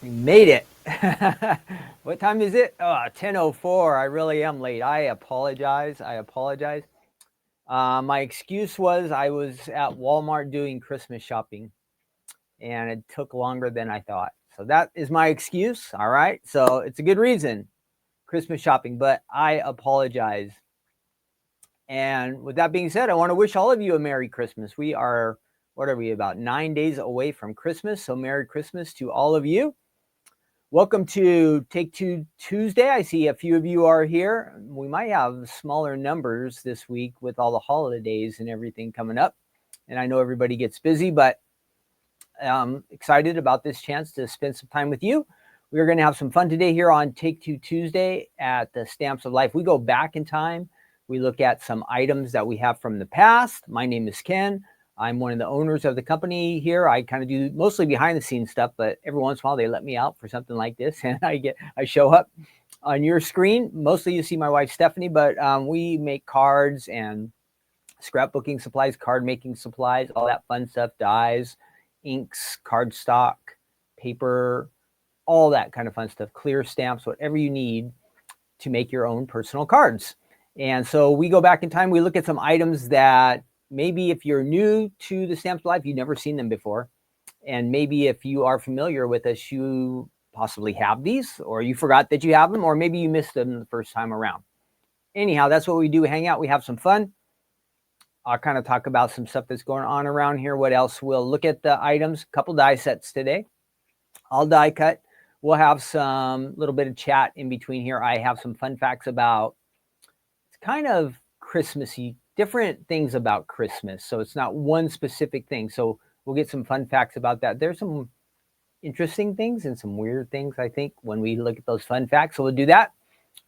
We made it. What time is it? Oh, 10:04. I really am late. I apologize. My excuse was I was at Walmart doing Christmas shopping and it took longer than I thought. So that is my excuse. All right. So it's a good reason, Christmas shopping, but I apologize. And with that being said, I want to wish all of you a Merry Christmas. We are, what are we, about 9 days away from Christmas. So Merry Christmas to all of you. Welcome to Take Two Tuesday. I see a few of you are here. We might have smaller numbers this week with all the holidays and everything coming up. And I know everybody gets busy, but I'm excited about this chance to spend some time with you. We're going to have some fun today here on Take Two Tuesday at the Stamps of Life. We go back in time. We look at some items that we have from the past. My name is Ken. I'm one of the owners of the company here. I kind of do mostly behind the scenes stuff, but every once in a while they let me out for something like this, and I show up on your screen. Mostly you see my wife Stephanie, but we make cards and scrapbooking supplies, card making supplies, all that fun stuff, dies, inks, cardstock, paper, all that kind of fun stuff, clear stamps, whatever you need to make your own personal cards. And so we go back in time. We look at some items that maybe if you're new to the Stamps of Life, you've never seen them before. And maybe if you are familiar with us, you possibly have these, or you forgot that you have them, or maybe you missed them the first time around. Anyhow, that's what we do. We hang out. We have some fun. I'll kind of talk about some stuff that's going on around here. What else? We'll look at the items, a couple die sets today. I'll die cut. We'll have some little bit of chat in between here. I have some fun facts about, it's kind of Christmassy, different things about Christmas. So it's not one specific thing. So we'll get some fun facts about that. There's some interesting things and some weird things, I think, when we look at those fun facts. So we'll do that.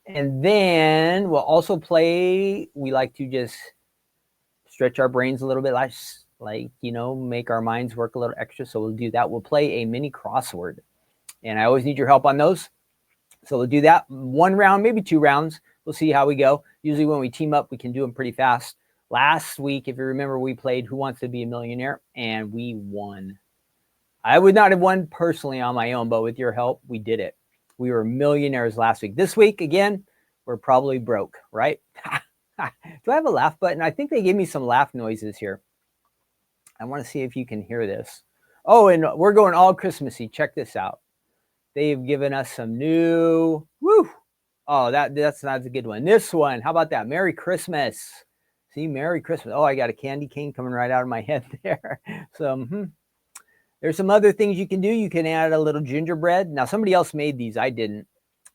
And then we'll also play, we like to just stretch our brains a little bit, like, make our minds work a little extra. So we'll do that. We'll play a mini crossword. And I always need your help on those. So we'll do that one round, maybe 2 rounds. We'll see how we go. Usually when we team up, we can do them pretty fast. Last week, if you remember, we played Who Wants to Be a Millionaire, and we won. I would not have won personally on my own, but with your help, we did it. We were millionaires last week. This week, again, we're probably broke, right? Do I have a laugh button? I think they gave me some laugh noises here. I want to see if you can hear this. Oh, and we're going all Christmassy. Check this out. They've given us some new, oh, that's not a good one. This one, how about that? Merry Christmas. See, Merry Christmas. Oh, I got a candy cane coming right out of my head there. So there's some other things you can do. You can add a little gingerbread. Now, somebody else made these. I didn't.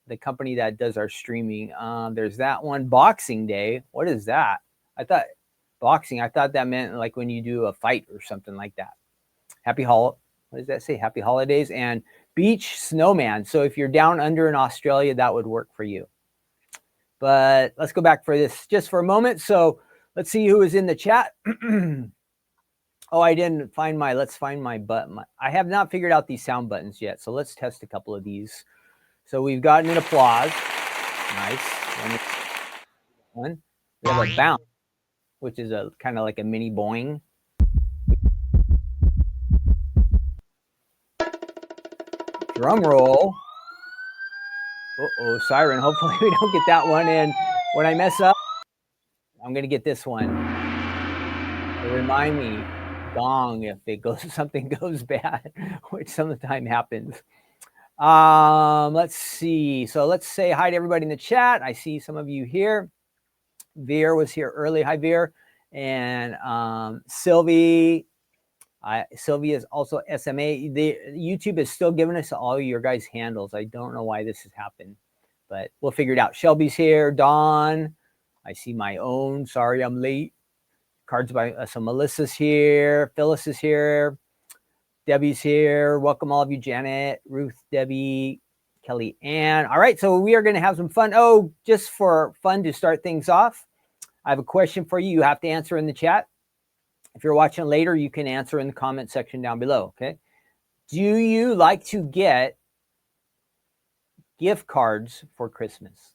The company that does our streaming. There's that one. Boxing Day. What is that? I thought that meant like when you do a fight or something like that. What does that say? Happy holidays. And beach snowman. So if you're down under in Australia, that would work for you. But let's go back for this just for a moment. So let's see who is in the chat. Oh, I didn't find let's find my button. I have not figured out these sound buttons yet. So let's test a couple of these. So we've gotten an applause. Nice. One. We have a bounce, which is a kind of like a mini boing. Drum roll. Uh-oh, siren. Hopefully we don't get that one in. When I mess up, I'm going to get this one. So remind me, gong, if something goes bad, which sometimes happens. Let's see. So let's say hi to everybody in the chat. I see some of you here. Veer was here early. Hi, Veer. And Sylvie. Sylvia is also SMA. YouTube is still giving us all your guys' handles. I don't know why this has happened, but we'll figure it out. Shelby's here. Dawn. I see my own. Sorry, I'm late. Cards by so Melissa's here. Phyllis is here. Debbie's here. Welcome all of you. Janet, Ruth, Debbie, Kelly Ann. All right, so we are going to have some fun. Oh, just for fun to start things off, I have a question for you. You have to answer in the chat. If you're watching later, you can answer in the comment section down below, okay? Do you like to get gift cards for Christmas?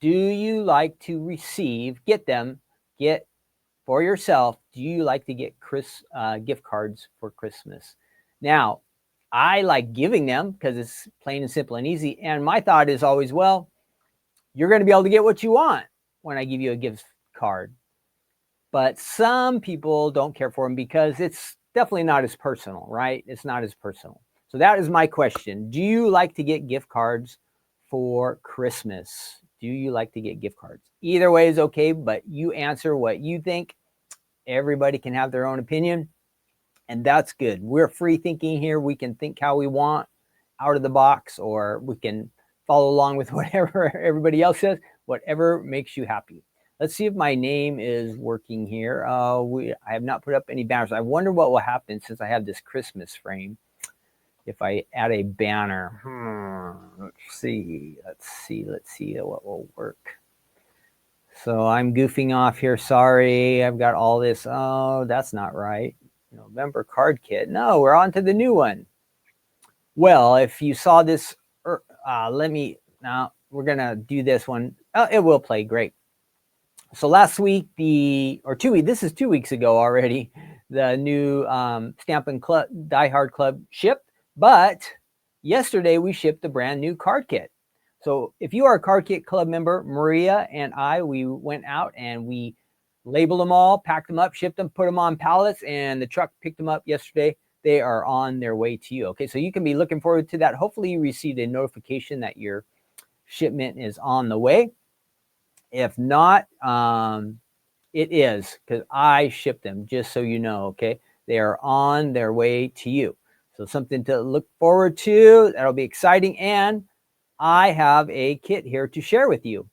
Do you like to get for yourself? Do you like to get gift cards for Christmas? Now, I like giving them because it's plain and simple and easy. And my thought is always, well, you're going to be able to get what you want when I give you a gift card. But some people don't care for them because it's definitely not as personal, right? It's not as personal. So that is my question. Do you like to get gift cards for Christmas? Do you like to get gift cards? Either way is okay, but you answer what you think. Everybody can have their own opinion, and that's good. We're free thinking here. We can think how we want out of the box, or we can follow along with whatever everybody else says, whatever makes you happy. Let's see if my name is working here. I have not put up any banners. I wonder what will happen since I have this Christmas frame. If I add a banner, let's see what will work. So I'm goofing off here. Sorry, I've got all this. Oh, that's not right. November card kit. No, we're on to the new one. Well, if you saw this, now we're going to do this one. It will play great. So last week, this is 2 weeks ago already, the new Stampin' Club, Die Hard Club shipped. But yesterday, we shipped the brand new card kit. So if you are a Card Kit Club member, Maria and we went out and we labeled them all, packed them up, shipped them, put them on pallets, and the truck picked them up yesterday. They are on their way to you. Okay, so you can be looking forward to that. Hopefully you received a notification that your shipment is on the way. If not, it is, because I shipped them, just so you know, okay? They are on their way to you. So something to look forward to. That'll be exciting. And I have a kit here to share with you.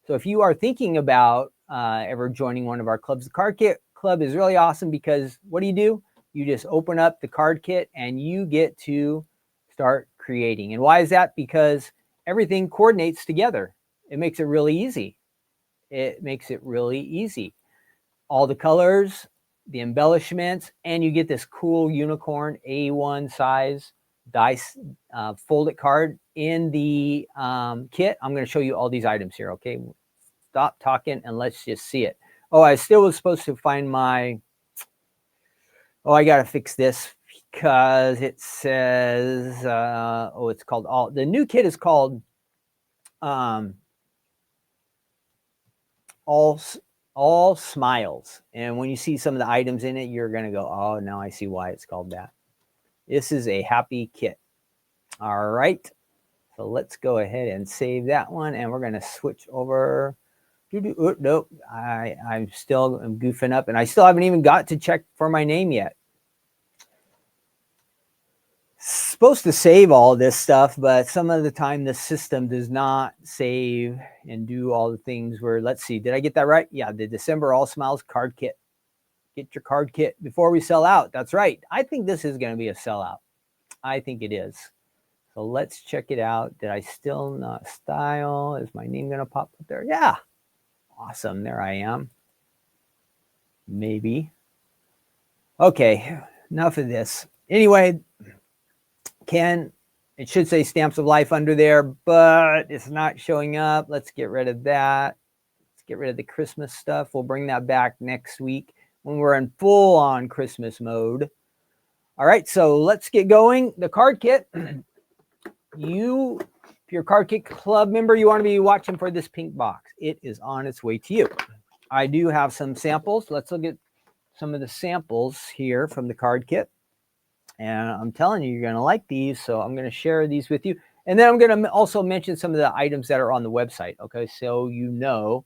So if you are thinking about ever joining one of our clubs, the Card Kit Club is really awesome because what do? You just open up the card kit and you get to start creating. And why is that? Because everything coordinates together. It makes it really easy. All the colors, the embellishments, and you get this cool unicorn A1 size dice folded card in the kit. I'm going to show you all these items here, okay? Stop talking and let's just see it. Oh, I still was supposed to find my... Oh, I got to fix this because it says... it's called... The new kit is called... all smiles. And when you see some of the items in it, you're going to go, oh, now I see why it's called that. This is a happy kit. All right. So let's go ahead and save that one. And we're going to switch over. Nope. I'm goofing up. And I still haven't even got to check for my name yet. Supposed to save all this stuff, but some of the time the system does not save and do all the things where, let's see, did I get that right? Yeah, the December All Smiles card kit. Get your card kit before we sell out. That's right. I think this is going to be a sellout. I think it is. So let's check it out. Did I still not style? Is my name going to pop up there? Yeah. Awesome. There I am. Maybe. Okay. Enough of this. Anyway, it should say Stamps of Life under there, but it's not showing up. Let's get rid of that. Let's get rid of the Christmas stuff. We'll bring that back next week when we're in full on Christmas mode. All right, so let's get going. The card kit. If you're a Card Kit Club member, you want to be watching for this pink box. It is on its way to you. I do have some samples. Let's look at some of the samples here from the card kit. And I'm telling you, you're going to like these. So I'm going to share these with you. And then I'm going to also mention some of the items that are on the website. Okay, so you know.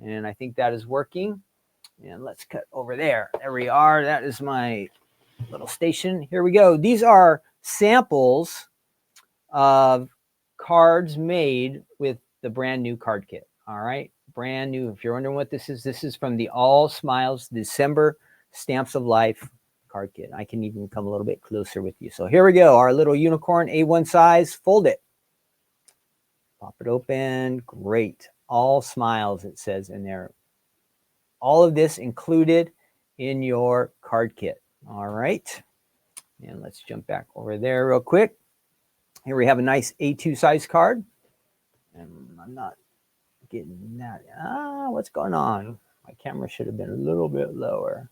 And I think that is working. And let's cut over there. There we are. That is my little station. Here we go. These are samples of cards made with the brand new card kit. All right, brand new. If you're wondering what this is from the All Smiles December Stamps of Life card kit. I can even come a little bit closer with you. So here we go. Our little unicorn A1 size. Fold it. Pop it open. Great. All Smiles, it says in there. All of this included in your card kit. All right. And let's jump back over there real quick. Here we have a nice A2 size card. And I'm not getting that. What's going on? My camera should have been a little bit lower.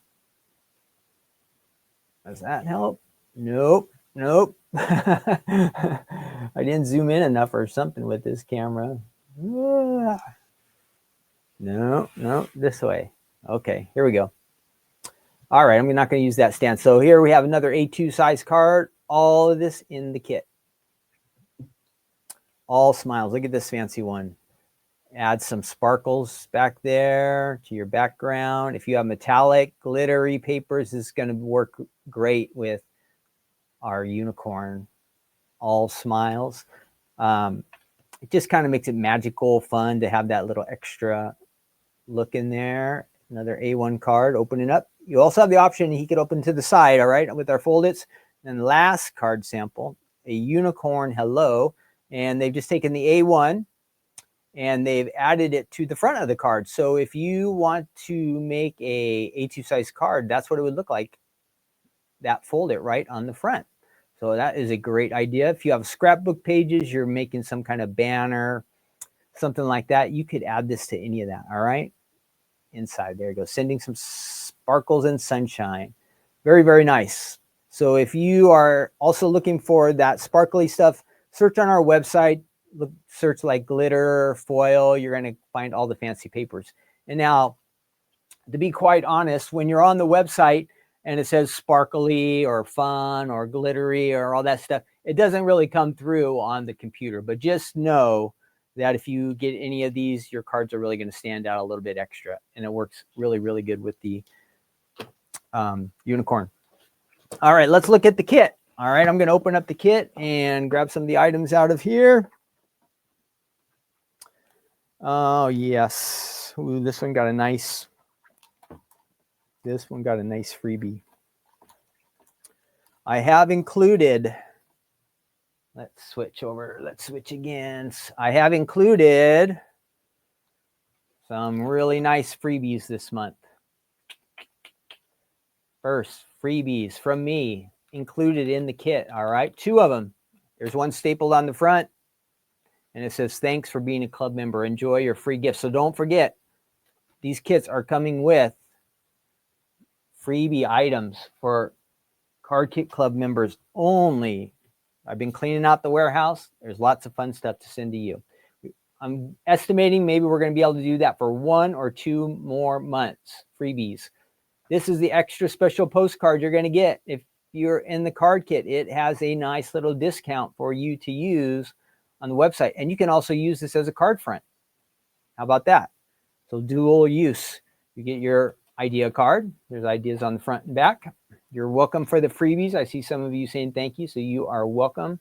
Does that help? Nope. Nope. I didn't zoom in enough or something with this camera. No, no, this way. Okay, here we go. All right, I'm not going to use that stand. So here we have another A2 size card. All of this in the kit. All smiles. Look at this fancy one. Add some sparkles back there to your background. If you have metallic, glittery papers, this is going to work great with our unicorn. All smiles. It just kind of makes it magical, fun to have that little extra look in there. Another A1 card, open it up. You also have the option, he could open to the side, all right, with our fold-its. And last card sample, a unicorn hello. And they've just taken the A1 and they've added it to the front of the card. So if you want to make a A2 size card, that's what it would look like. That fold it right on the front. So that is a great idea. If you have scrapbook pages, you're making some kind of banner, something like that, you could add this to any of that, all right? Inside, there you go, sending some sparkles and sunshine. Very, very nice. So if you are also looking for that sparkly stuff, search on our website, look, search like glitter, foil, you're going to find all the fancy papers. And now, to be quite honest, when you're on the website and it says sparkly or fun or glittery or all that stuff, it doesn't really come through on the computer. But just know that if you get any of these, your cards are really going to stand out a little bit extra. And it works really, really good with the unicorn. All right, let's look at the kit. All right, I'm going to open up the kit and grab some of the items out of here. Oh, yes. Ooh, this one got a nice freebie. I have included, let's switch over. Let's switch again. I have included some really nice freebies this month. First, freebies from me included in the kit. All right, 2 of them. There's one stapled on the front, and it says, thanks for being a club member. Enjoy your free gift. So don't forget, these kits are coming with freebie items for Card Kit Club members only. I've been cleaning out the warehouse. There's lots of fun stuff to send to you. I'm estimating maybe we're going to be able to do that for 1 or 2 more months, freebies. This is the extra special postcard you're going to get. If you're in the card kit, it has a nice little discount for you to use on the website. And you can also use this as a card front. How about that? So dual use. You get your idea card. There's ideas on the front and back. You're welcome for the freebies. I see some of you saying thank you, so you are welcome.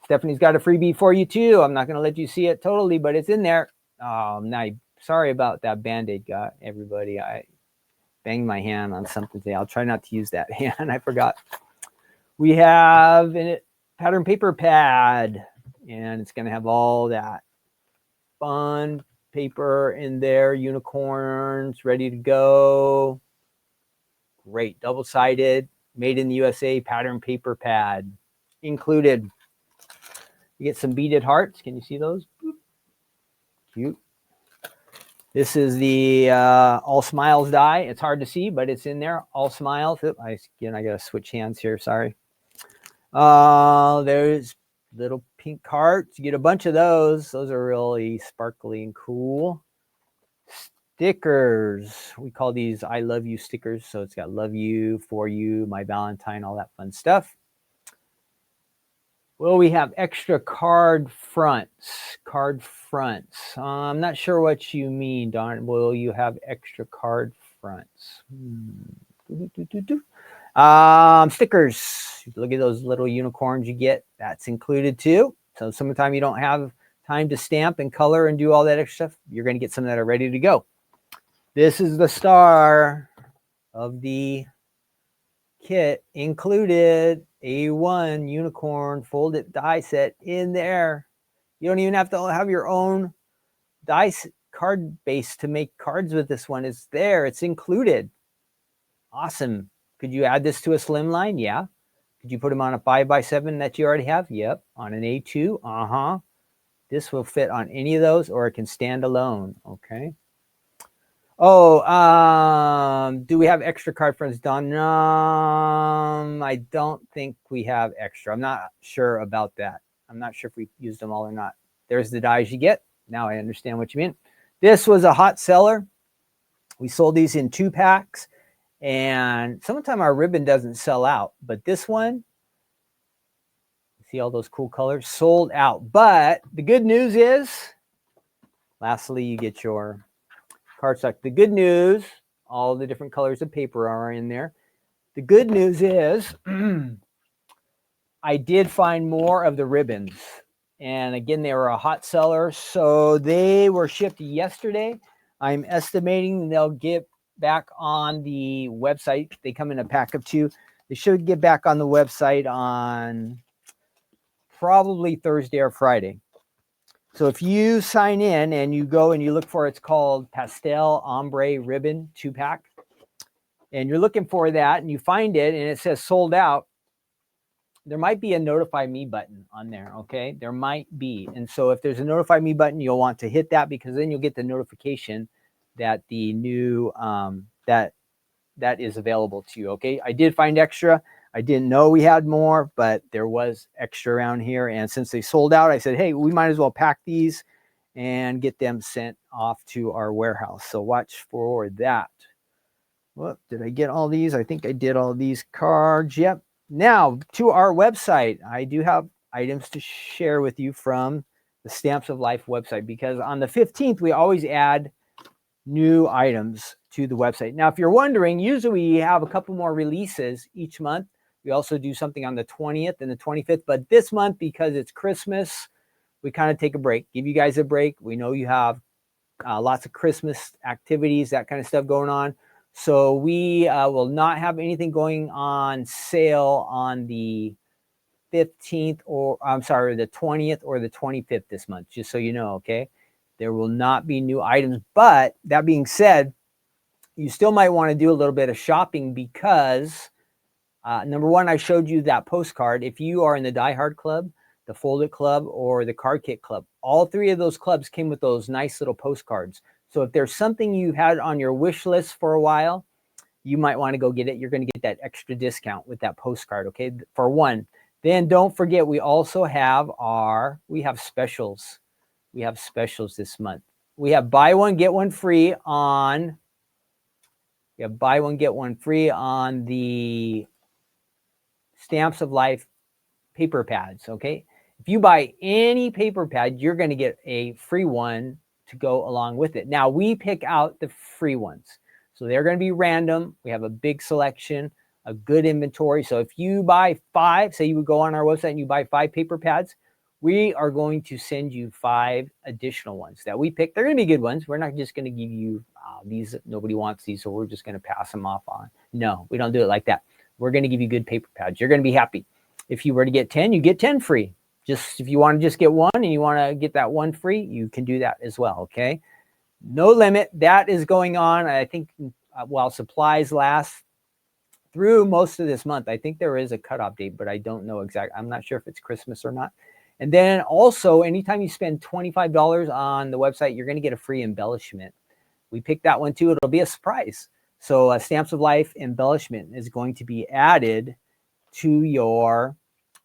Stephanie's got a freebie for you too. I'm not going to let you see it totally, but it's in there. Oh, now, sorry about that Band-Aid, got everybody. I banged my hand on something today. I'll try not to use that hand. I forgot. We have a pattern paper pad, and it's going to have all that fun paper in there, unicorns ready to go. Great, double-sided, made in the USA pattern paper pad included. You get some beaded hearts. Can you see those? Cute. This is the All Smiles die. It's hard to see, but it's in there. All Smiles. Again, I got to switch hands here. Sorry. There's little pink hearts. You get a bunch of those. Those are really sparkly and cool. Stickers. We call these I love you stickers. So it's got love you, for you, my Valentine, all that fun stuff. Well, we have extra card fronts. I'm not sure what you mean, Don. Will you have extra card fronts? Stickers. Look at those little unicorns you get. That's included too. So sometime you don't have time to stamp and color and do all that extra stuff, you're going to get some that are ready to go. This is the star of the kit included. A1 unicorn folded die set in there. You don't even have to have your own dice card base to make cards with this one. It's there. It's included. Awesome. Could you add this to a slimline? Yeah. Could you put them on a 5x7 that you already have? Yep. On an A2? This will fit on any of those, or it can stand alone. Okay. Oh, do we have extra card fronts, Don? I I don't think we have extra. I'm not sure about that. I'm not sure if we used them all or not. There's the dies you get. Now I understand what you mean. This was a hot seller. We sold these in 2-packs, and sometimes our ribbon doesn't sell out, but this one, see all those cool colors, sold out. But the good news is, lastly, you get your cardstock. The good news, all the different colors of paper are in there. The good news is I did find more of the ribbons. And again, they were a hot seller. So they were shipped yesterday. I'm estimating they'll get back on the website. They come in a pack of 2. They should get back on the website on probably Thursday or Friday. So if you sign in and you go and you look for, it's called Pastel Ombre Ribbon 2-pack, and you're looking for that and you find it and it says sold out, there might be a notify me button on there. Okay, there might be. And so if there's a notify me button, you'll want to hit that, because then you'll get the notification that the new that is available to you. Okay, I did find extra. I didn't know we had more, but there was extra around here. And since they sold out, I said, hey, we might as well pack these and get them sent off to our warehouse. So watch for that. Well, did I get all these? I think I did all these cards. Yep. Now to our website. I do have items to share with you from the Stamps of Life website, because on the 15th, we always add new items to the website. Now, if you're wondering, usually we have a couple more releases each month. We also do something on the 20th and the 25th, but this month, because it's Christmas, we kind of take a break, give you guys a break. We know you have lots of Christmas activities, that kind of stuff going on. So we will not have anything going on sale on the 15th, or I'm sorry, the 20th or the 25th this month, just so you know, okay? There will not be new items. But that being said, you still might want to do a little bit of shopping, because number one, I showed you that postcard. If you are in the Die Hard Club, the Fold It Club, or the Card Kit Club, all 3 of those clubs came with those nice little postcards. So if there's something you had on your wish list for a while, you might want to go get it. You're going to get that extra discount with that postcard, okay, for one. Then don't forget, we also have specials. We have specials this month. We have buy one, get one free on the Stamps of Life paper pads, okay? If you buy any paper pad, you're going to get a free one to go along with it. Now, we pick out the free ones. So they're going to be random. We have a big selection, a good inventory. So if you buy 5, say you would go on our website and you buy 5 paper pads, we are going to send you 5 additional ones that we pick. They're going to be good ones. We're not just going to give you these, nobody wants these, so we're just going to pass them off on. No, we don't do it like that. We're going to give you good paper pads. You're going to be happy. If you were to get 10, you get 10 free. Just if you want to just get 1 and you want to get that 1 free, you can do that as well, okay? No limit. That is going on, I think, while supplies last through most of this month. I think there is a cutoff date, but I don't know exactly. I'm not sure if it's Christmas or not. And then also, anytime you spend $25 on the website, you're going to get a free embellishment. We picked that one too. It'll be a surprise. So a Stamps of Life embellishment is going to be added to your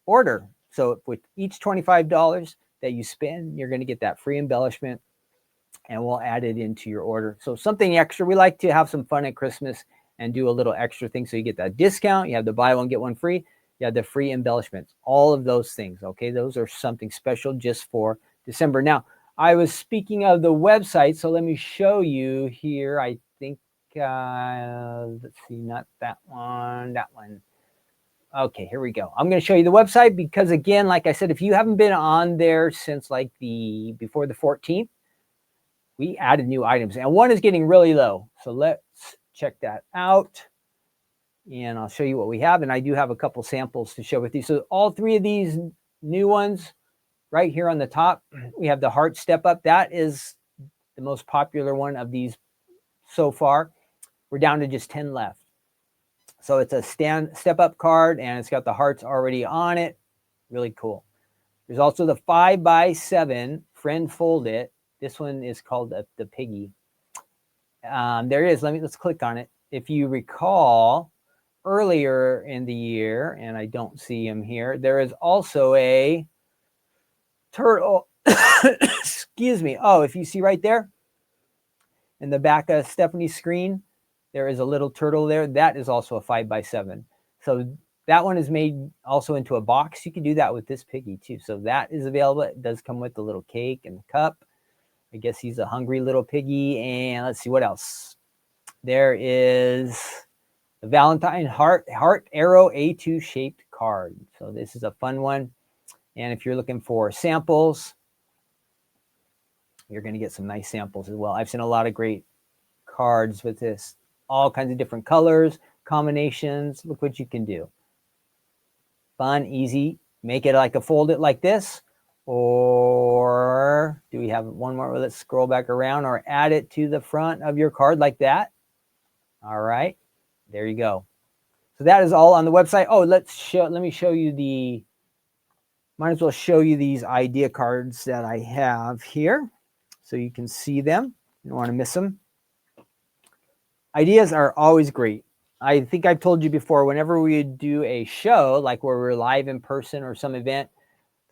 order. So with each $25 that you spend, you're going to get that free embellishment, and we'll add it into your order. So something extra. We like to have some fun at Christmas and do a little extra thing. So you get that discount. You have the buy one, get one free. You have the free embellishments. All of those things, okay? Those are something special just for December. Now, I was speaking of the website, so let me show you here. I think, let's see, not that one, that one. Okay, here we go. I'm going to show you the website because, again, like I said, if you haven't been on there since like before the 14th, we added new items, and one is getting really low. So let's check that out, and I'll show you what we have. And I do have a couple samples to show with you. So all 3 of these new ones right here on the top, we have the Heart Step Up. That is the most popular one of these so far. We're down to just 10 left. So it's a step up card, and it's got the hearts already on it. Really cool. There's also the 5x7 Friend Fold It. This one is called the Piggy. There it is. Let's click on it. If you recall, earlier in the year, and I don't see him here, there is also a turtle. Excuse me. Oh, if you see right there in the back of Stephanie's screen, there is a little turtle there. That is also a 5x7. So that one is made also into a box. You can do that with this piggy too. So that is available. It does come with the little cake and the cup. I guess he's a hungry little piggy. And let's see what else. There is the Valentine heart arrow A2 shaped card. So this is a fun one. And if you're looking for samples, you're going to get some nice samples as well. I've seen a lot of great cards with this. All kinds of different colors, combinations. Look what you can do. Fun, easy. Make it like fold it like this. Or do we have one more? Let's scroll back around, or add it to the front of your card like that. All right. There you go. So that is all on the website. Oh, let me show you might as well show you these idea cards that I have here so you can see them. You don't want to miss them. Ideas are always great. I think I've told you before, whenever we do a show, like where we're live in person or some event,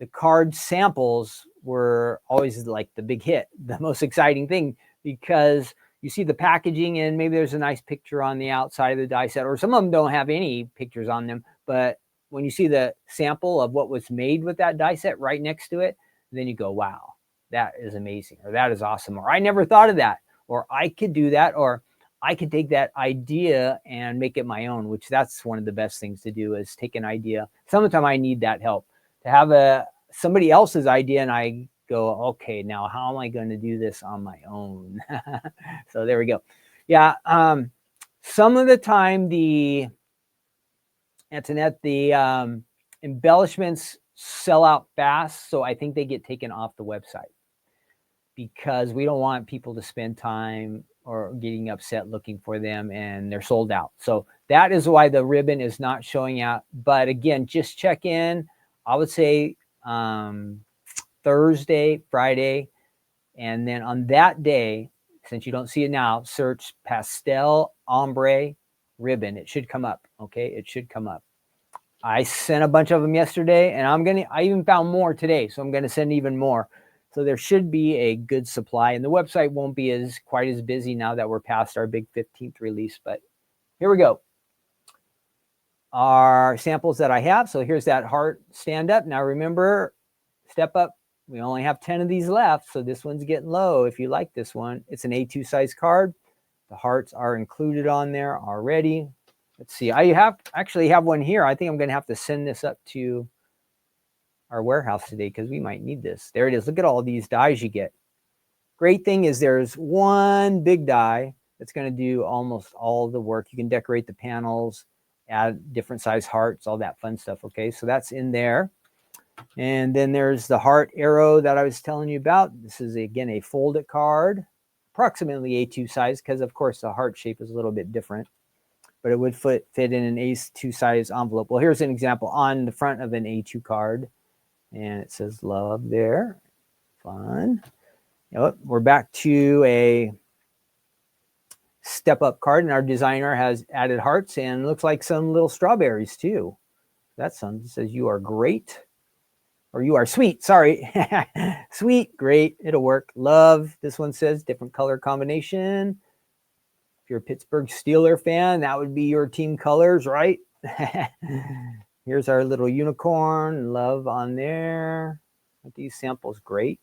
the card samples were always like the big hit, the most exciting thing, because you see the packaging and maybe there's a nice picture on the outside of the die set, or some of them don't have any pictures on them. But when you see the sample of what was made with that die set right next to it, then you go, wow, that is amazing, or that is awesome, or I never thought of that, or I could do that, or I could take that idea and make it my own, which that's one of the best things to do, is take an idea. Sometimes I need that help to have somebody else's idea, and I go, okay, now how am I going to do this on my own? So there we go. Yeah. Some of the time Antoinette, the embellishments sell out fast. So I think they get taken off the website because we don't want people to spend time or getting upset looking for them and they're sold out. So that is why the ribbon is not showing out. But again, just check in. I would say Thursday, Friday, and then on that day, since you don't see it now, search pastel ombre ribbon. It should come up. Okay, it should come up. I sent a bunch of them yesterday, and I even found more today, so I'm gonna send even more. So there should be a good supply, and the website won't be quite as busy now that we're past our big 15th release. But here we go. Our samples that I have. So here's that heart stand up. Now remember, step up. We only have 10 of these left, so this one's getting low. If you like this one, it's an A2 size card. The hearts are included on there already. Let's see. I actually have one here. I think I'm going to have to send this up to our warehouse today because we might need this. There it is. Look at all these dies you get. Great thing is there's one big die that's going to do almost all the work. You can decorate the panels, add different size hearts, all that fun stuff. Okay, so that's in there. And then there's the heart arrow that I was telling you about. This is, again, a folded card, approximately A2 size, because, of course, the heart shape is a little bit different. But it would fit in an A2 size envelope. Well, here's an example on the front of an A2 card. And it says love there. Fun. Yep, we're back to a step-up card. And our designer has added hearts and looks like some little strawberries, too. That's something. It says you are great. Or you are sweet, sorry. Sweet, great, it'll work. Love, this one says different color combination. If you're a Pittsburgh Steelers fan, that would be your team colors, right? Here's our little unicorn, love on there. These samples, great.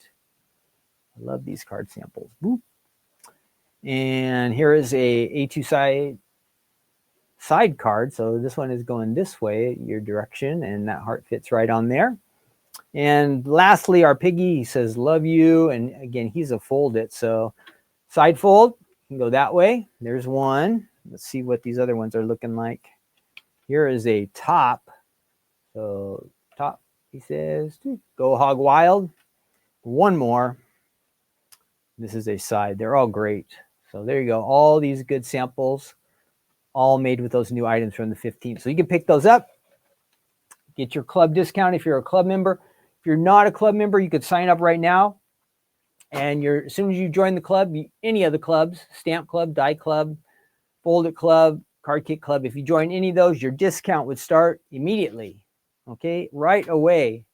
I love these card samples. Boop. And here is a A2 side card. So this one is going this way, your direction, and that heart fits right on there. And lastly, our piggy, he says, love you. And again, he's a fold it. So side fold, you can go that way. There's one. Let's see what these other ones are looking like. Here is a top. So top, he says, go hog wild. One more. This is a side. They're all great. So there you go. All these good samples, all made with those new items from the 15th. So you can pick those up. Get your club discount if you're a club member. If you're not a club member, you could sign up right now. And as soon as you join the club, any of the clubs, Stamp Club, Die Club, Fold It Club, Card Kit Club. If you join any of those, your discount would start immediately. Okay, right away.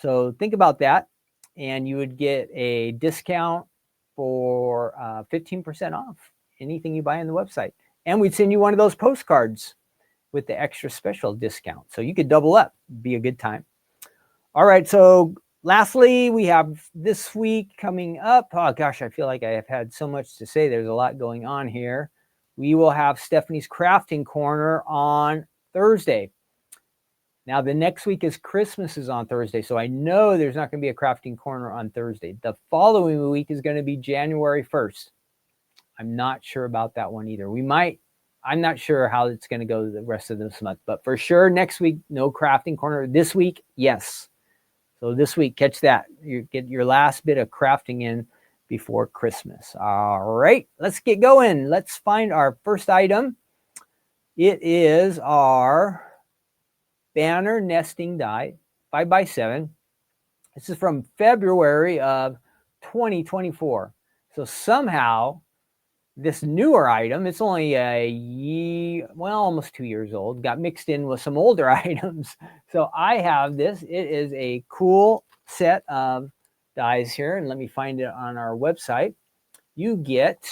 So think about that, and you would get a discount for 15% off anything you buy on the website. And we'd send you one of those postcards with the extra special discount. So you could double up, be a good time. All right, so lastly, we have this week coming up. Oh gosh, I feel like I have had so much to say. There's a lot going on here. We will have Stephanie's Crafting Corner on Thursday. Now, the next week is Christmas is on Thursday, so I know there's not going to be a Crafting Corner on Thursday. The following week is going to be January 1st. I'm not sure about that one either. I'm not sure how it's going to go the rest of this month, but for sure next week, no Crafting Corner. This week, yes. So this week, catch that. You get your last bit of crafting in before Christmas. All right, let's get going. Let's find our first item. It is our banner nesting die, 5x7. This is from February of 2024. So somehow this newer item, it's only a year, well, almost 2 years old, got mixed in with some older items. So I have this. It is a cool set of dies here. And let me find it on our website. You get,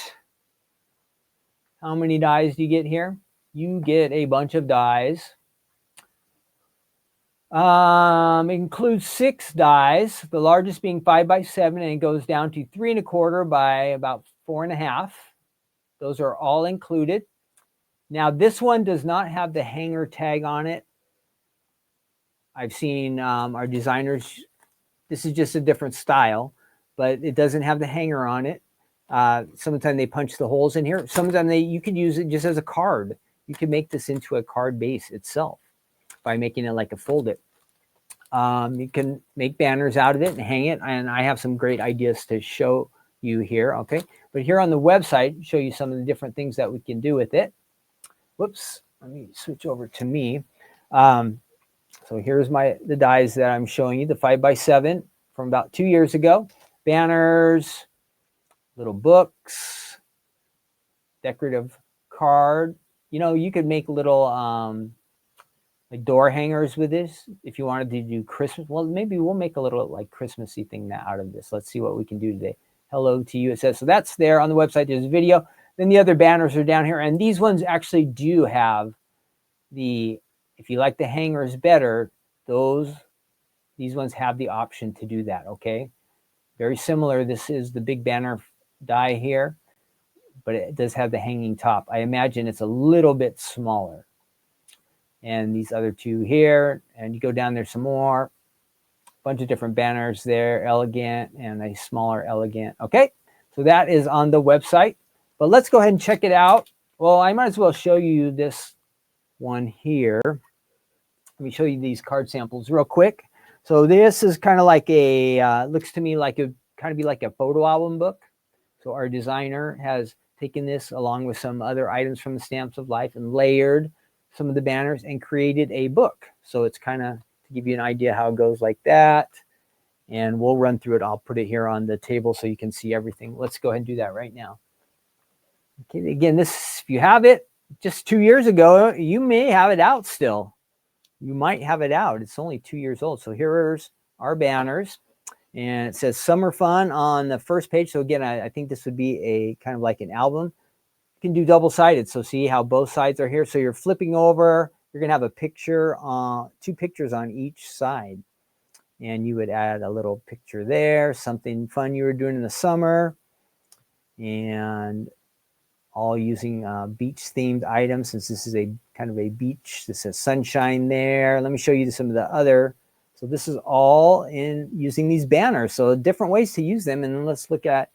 how many dies do you get here? You get a bunch of dies. It includes 6 dies, the largest being 5x7, and it goes down to 3 1/4 by about 4 1/2. Those are all included. Now, this one does not have the hanger tag on it. I've seen our designers, this is just a different style, but it doesn't have the hanger on it. Sometimes they punch the holes in here. Sometimes you can use it just as a card. You can make this into a card base itself by making it like a fold-it. You can make banners out of it and hang it, and I have some great ideas to show you here, okay? But here on the website, show you some of the different things that we can do with it. Whoops, let me switch over to me. So here's the dies that I'm showing you, the 5x7 from about 2 years ago. Banners, little books, decorative card. You know, you could make little like door hangers with this if you wanted to do Christmas. Well, maybe we'll make a little like Christmassy thing out of this. Let's see what we can do today. Hello to you, it says. So that's there on the website. There's a video. Then the other banners are down here. And these ones actually do have if you like the hangers better, these ones have the option to do that, okay? Very similar. This is the big banner die here, but it does have the hanging top. I imagine it's a little bit smaller. And these other two here, and you go down there some more. Bunch of different banners there, elegant and a smaller elegant. Okay, so that is on the website. But let's go ahead and check it out. Well, I might as well show you this one here. Let me show you these card samples real quick. So this is kind of like looks to me like it kind of be like a photo album book. So our designer has taken this along with some other items from the Stamps of Life and layered some of the banners and created a book. So it's kind of to give you an idea how it goes like that. And we'll run through it. I'll put it here on the table so you can see everything. Let's go ahead and do that right now. Okay, again, this, if you have it just 2 years ago, you may have it out still. You might have it out. It's only 2 years old. So here's our banners. And it says Summer Fun on the first page. So again, I think this would be a kind of like an album. You can do double-sided. So see how both sides are here. So you're flipping over. You're going to have a picture, 2 pictures on each side. And you would add a little picture there, something fun you were doing in the summer. And all using beach-themed items, since this is a kind of a beach. This says sunshine there. Let me show you some of the other. So this is all in using these banners. So different ways to use them. And then let's look at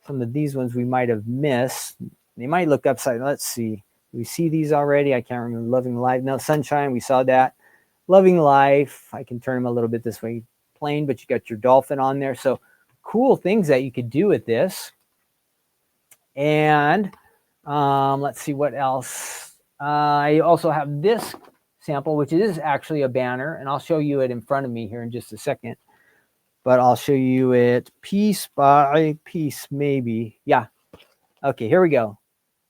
some of these ones we might have missed. They might look upside. Let's see. We see these already. I can't remember. Loving Life. No, Sunshine. We saw that. Loving Life. I can turn them a little bit this way. Plain, but you got your dolphin on there. So cool things that you could do with this. And let's see what else. I also have this sample, which is actually a banner. And I'll show you it in front of me here in just a second. But I'll show you it piece by piece, maybe. Yeah. Okay, here we go.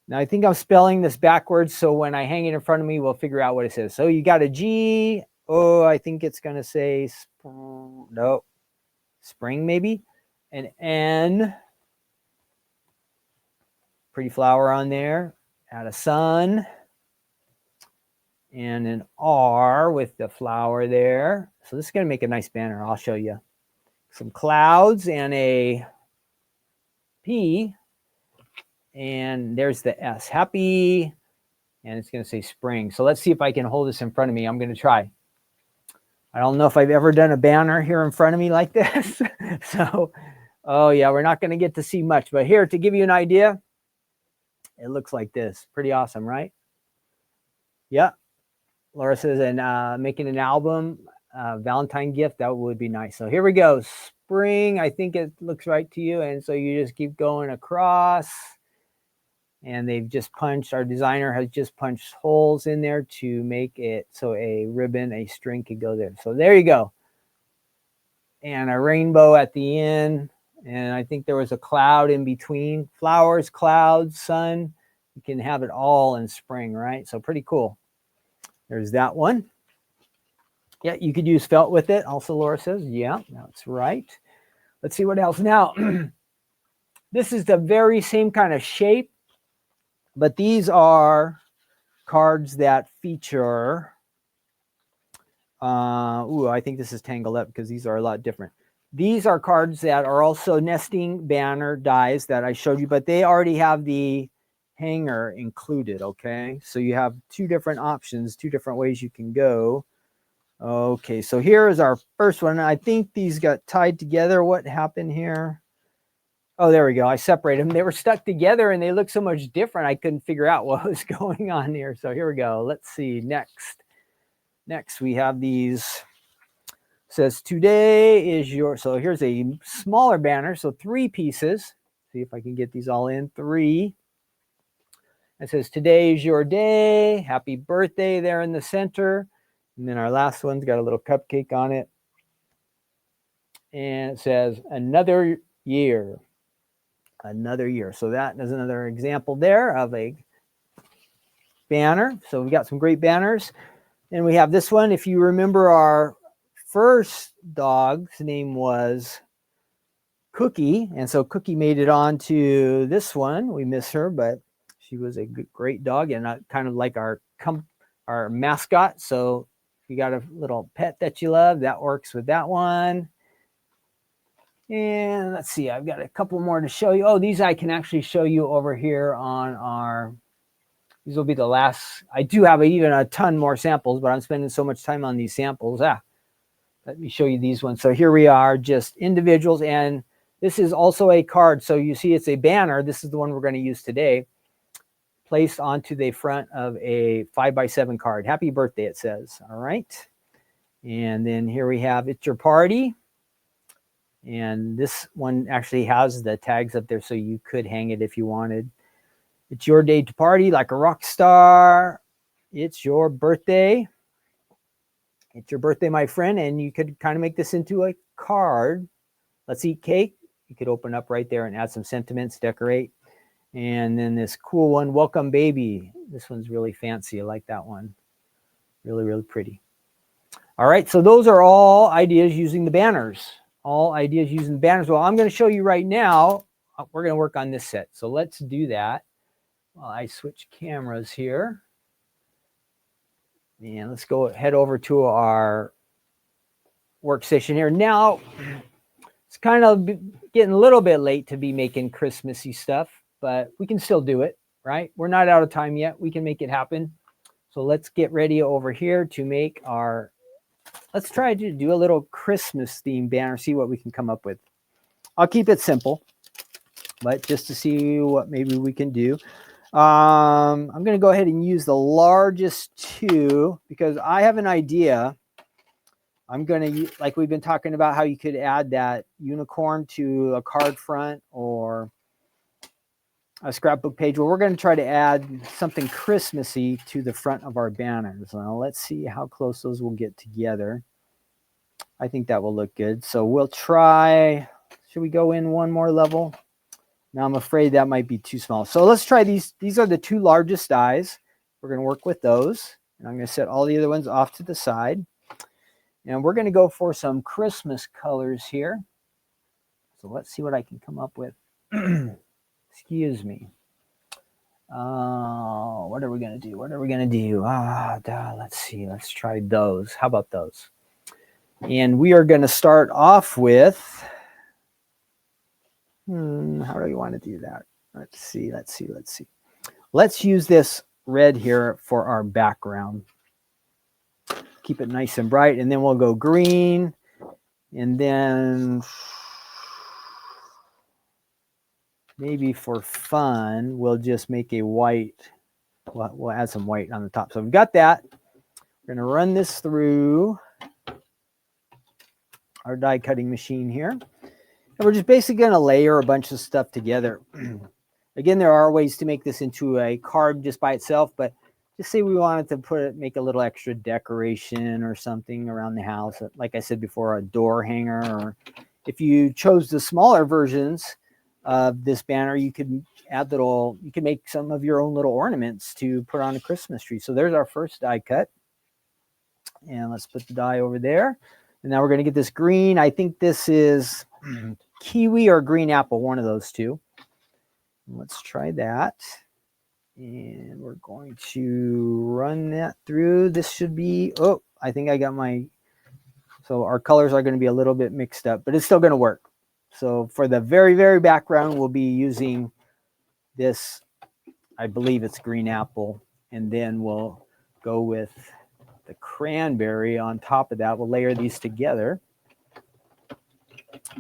Now, I think I'm spelling this backwards, so when I hang it in front of me, we'll figure out what it says. So you got a G. Oh, I think it's going to say, no, spring maybe. An N. Pretty flower on there. Add a sun. And an R with the flower there. So this is going to make a nice banner. I'll show you. Some clouds and a P. And there's the S. Happy. And it's going to say spring. So let's see if I can hold this in front of me. I'm going to try. I don't know if I've ever done a banner here in front of me like this. So, oh yeah, we're not going to get to see much. But here, to give you an idea, it looks like this. Pretty awesome, right? Yeah. Laura says, and making an album, Valentine gift, that would be nice. So here we go. Spring, I think it looks right to you. And so you just keep going across. And they've just punched, our designer has just punched holes in there to make it so a ribbon, a string could go there. So there you go. And a rainbow at the end. And I think there was a cloud in between. Flowers, clouds, sun. You can have it all in spring, right? So pretty cool. There's that one. Yeah, you could use felt with it. Also, Laura says, yeah, that's right. Let's see what else. Now, this is the very same kind of shape. But these are cards that feature, I think this is tangled up because these are a lot different. These are cards that are also nesting banner dies that I showed you, but they already have the hanger included, okay? So you have two different options, two different ways you can go. Okay, so here is our first one. I think these got tied together. What happened here? Oh, there we go. I separated them. They were stuck together and they look so much different. I couldn't figure out what was going on here. So here we go. Let's see. Next, we have these. It says today is your. So here's a smaller banner. So 3 pieces. See if I can get these all in. 3. It says today is your day. Happy birthday there in the center. And then our last one's got a little cupcake on it. And it says another year. Another year. So that is another example there of a banner. So we got some great banners. And we have this one. If you remember, our first dog's name was Cookie. And so Cookie made it on to this one. We miss her, but she was a great dog and kind of like our mascot. So if you got a little pet that you love, that works with that one. And let's see, I've got a couple more to show you. Oh, these I can actually show you over here on our, these will be the last. I do have even a ton more samples, but I'm spending so much time on these samples. Let me show you these ones. So here we are, just individuals. And this is also a card. So you see it's a banner. This is the one we're going to use today. Placed onto the front of a 5x7 card. Happy birthday, it says. All right. And then here we have It's Your Party. And this one actually has the tags up there so you could hang it if you wanted. It's your day to party like a rock star. It's your birthday. It's your birthday, my friend. And you could kind of make this into a card. Let's eat cake. You could open up right there and add some sentiments, decorate. And then this cool one, welcome baby. This one's really fancy. I like that one. Really, really pretty. All right, so those are all ideas using the banners. All ideas using the banners. Well, I'm going to show you right now. We're going to work on this set. So let's do that. Well, I switch cameras here. And let's go head over to our workstation here. Now, it's kind of getting a little bit late to be making Christmassy stuff, but we can still do it, right? We're not out of time yet. We can make it happen. So let's get ready over here to make our, let's try to do a little Christmas themed banner, see what we can come up with. I'll keep it simple, but just to see what maybe we can do. I'm going to go ahead and use the largest 2 because I have an idea. I'm going to, like we've been talking about how you could add that unicorn to a card front or a scrapbook page. Well, we're going to try to add something Christmassy to the front of our banners. Now, let's see how close those will get together. I think that will look good. So we'll try, should we go in one more level? Now I'm afraid that might be too small. So let's try these. These are the two largest dies. We're going to work with those. And I'm going to set all the other ones off to the side. And we're going to go for some Christmas colors here. So let's see what I can come up with. Excuse me. What are we going to do? What are we going to do? Let's see. Let's try those. How about those? And we are going to start off with, how do you want to do that? Let's see. Let's use this red here for our background. Keep it nice and bright, and then we'll go green, and then maybe for fun, we'll just make a white. We'll add some white on the top. So we've got that. We're going to run this through our die cutting machine here. And we're just basically going to layer a bunch of stuff together. Again, there are ways to make this into a card just by itself, but just say we wanted to make a little extra decoration or something around the house. Like I said before, a door hanger, or if you chose the smaller versions of this banner, you could add you can make some of your own little ornaments to put on a Christmas tree. So there's our first die cut. And let's put the die over there. And now we're going to get this green. I think this is kiwi or green apple, one of those two. Let's try that. And we're going to run that through. This should be, I think I got so our colors are going to be a little bit mixed up, but it's still going to work. So for the very, very background, we'll be using this, I believe it's green apple, and then we'll go with the cranberry on top of that. We'll layer these together.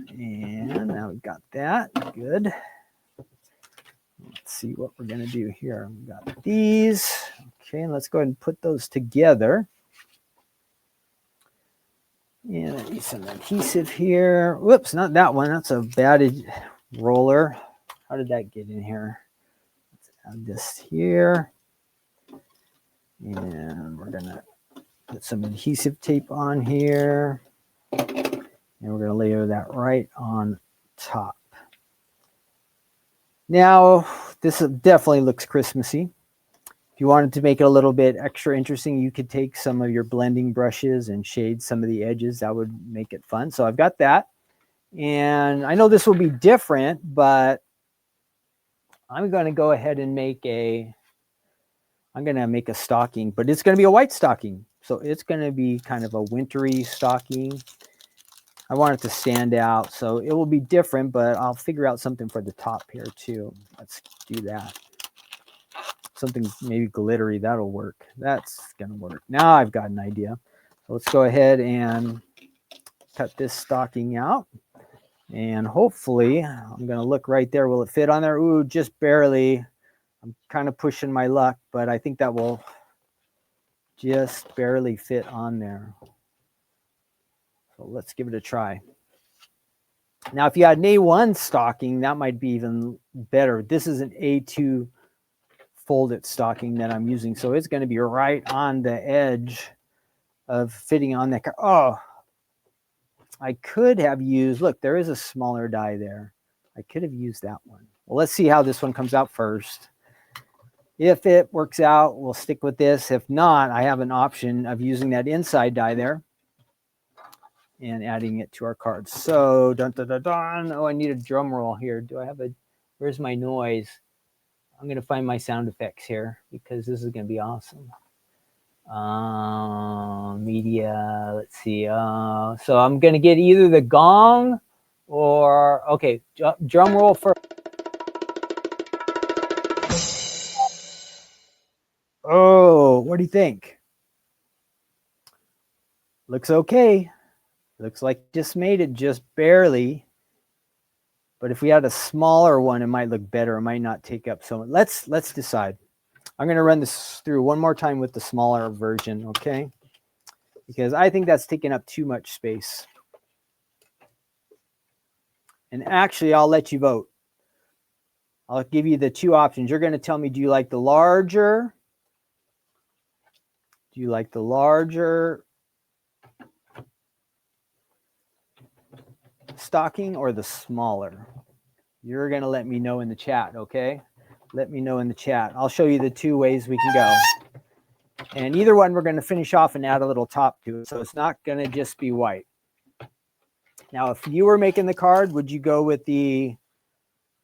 And now we've got that. Good. Let's see what we're going to do here. We've got these. Okay, let's go ahead and put those together. And I need some adhesive here. Whoops, not that one. That's a bad roller. How did that get in here? Let's add this here. And we're going to put some adhesive tape on here. And we're going to layer that right on top. Now, this definitely looks Christmassy. If you wanted to make it a little bit extra interesting, you could take some of your blending brushes and shade some of the edges. That would make it fun. So I've got that. And I know this will be different, but I'm going to go ahead and make a stocking, but it's going to be a white stocking. So it's going to be kind of a wintry stocking. I want it to stand out, so it will be different, but I'll figure out something for the top here too. Let's do that. Something maybe glittery, that'll work. That's gonna work. Now I've got an idea. So let's go ahead and cut this stocking out. And hopefully, I'm gonna look right there. Will it fit on there? Ooh, just barely. I'm kind of pushing my luck, but I think that will just barely fit on there. So let's give it a try. Now, if you had an A1 stocking, that might be even better. This is an A2 folded stocking that I'm using. So it's going to be right on the edge of fitting on that. Oh, I could have used, look, there is a smaller die there. I could have used that one. Well, let's see how this one comes out first. If it works out, we'll stick with this. If not, I have an option of using that inside die there and adding it to our cards. So, dun, dun, dun, dun. Oh, I need a drum roll here. Do I have where's my noise? I'm going to find my sound effects here because this is going to be awesome. Media, let's see. So I'm going to get either the gong or, okay, drum roll first. Oh, what do you think? Looks okay. Looks like just made it just barely. But if we had a smaller one, it might look better. It might not take up so much. Let's decide. I'm going to run this through one more time with the smaller version, okay? Because I think that's taking up too much space. And actually, I'll let you vote. I'll give you the two options. You're going to tell me, do you like the larger? Do you like the larger stocking or the smaller? you're going to let me know in the chat, okay? Let me know in the chat. I'll show you the 2 ways we can go. And either one, we're going to finish off and add a little top to it. So it's not going to just be white. Now, if you were making the card, would you go with the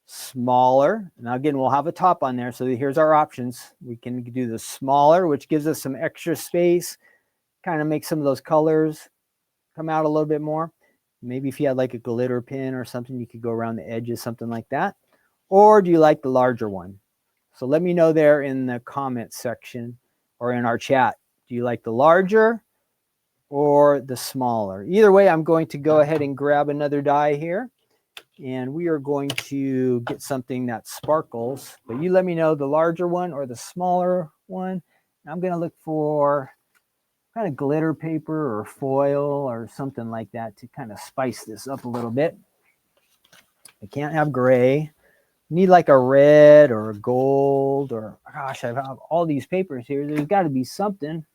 smaller? Now, again, we'll have a top on there. So here's our options. We can do the smaller, which gives us some extra space, kind of make some of those colors come out a little bit more. Maybe if you had like a glitter pin or something, you could go around the edges, something like that. Or do you like the larger one? So let me know there in the comments section or in our chat. Do you like the larger or the smaller? Either way, I'm going to go ahead and grab another die here. And we are going to get something that sparkles. But you let me know the larger one or the smaller one. I'm going to look for kind of glitter paper or foil or something like that to kind of spice this up a little bit. I can't have gray. Need like a red or a gold or, gosh, I have all these papers here. There's got to be something.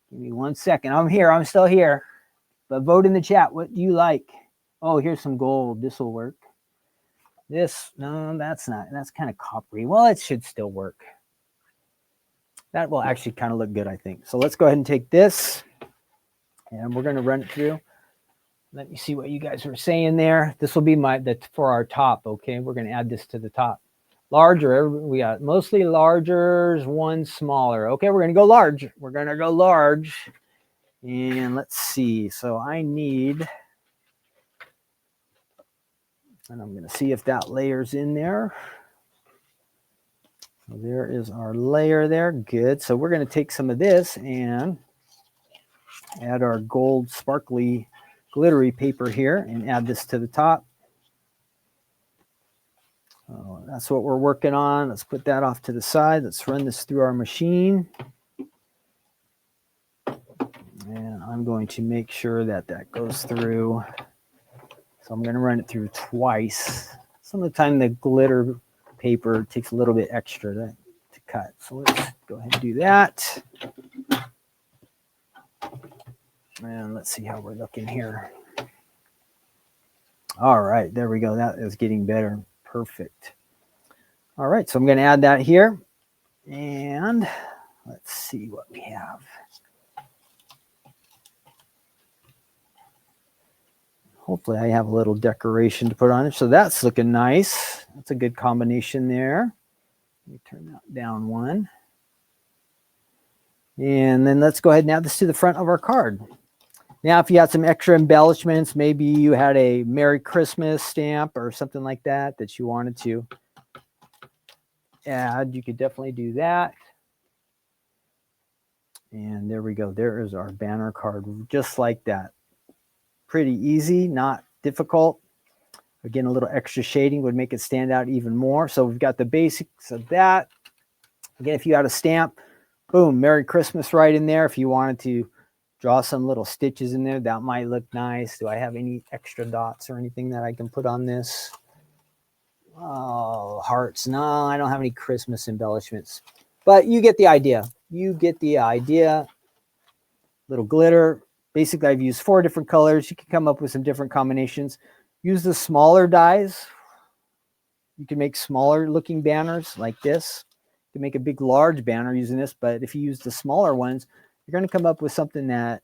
Give me 1 second. I'm here. I'm still here. But vote in the chat. What do you like? Oh, here's some gold. This will work. This, no, that's not. That's kind of coppery. Well, it should still work. That will actually kind of look good, I think. So let's go ahead and take this. And we're going to run it through. Let me see what you guys were saying there. This will be for our top, okay? We're going to add this to the top. Larger, we got mostly largers, one smaller. Okay, we're going to go large. We're going to go large. And let's see. So I need, and I'm going to see if that layer's in there. So there is our layer there. Good. So we're going to take some of this and add our gold sparkly glittery paper here and add this to the top. Oh, that's what we're working on. Let's put that off to the side. Let's run this through our machine. And I'm going to make sure that that goes through. So I'm going to run it through twice. Some of the time the glitter paper takes a little bit extra to cut. So let's go ahead and do that. And let's see how we're looking here. All right, there we go. That is getting better. Perfect. All right, so I'm going to add that here. And let's see what we have. Hopefully I have a little decoration to put on it. So that's looking nice. That's a good combination there. Let me turn that down one. And then let's go ahead and add this to the front of our card. Now, if you had some extra embellishments, maybe you had a Merry Christmas stamp or something like that that you wanted to add, you could definitely do that. And there we go. There is our banner card, just like that. Pretty easy, not difficult. Again, a little extra shading would make it stand out even more. So we've got the basics of that. Again, if you had a stamp, boom, Merry Christmas right in there. If you wanted to draw some little stitches in there, that might look nice. Do I have any extra dots or anything that I can put on this? Oh, hearts. No, I don't have any Christmas embellishments. But you get the idea. You get the idea. Little glitter. Basically, I've used 4 different colors. You can come up with some different combinations. Use the smaller dies. You can make smaller looking banners like this. You can make a big, large banner using this. But if you use the smaller ones, you're going to come up with something that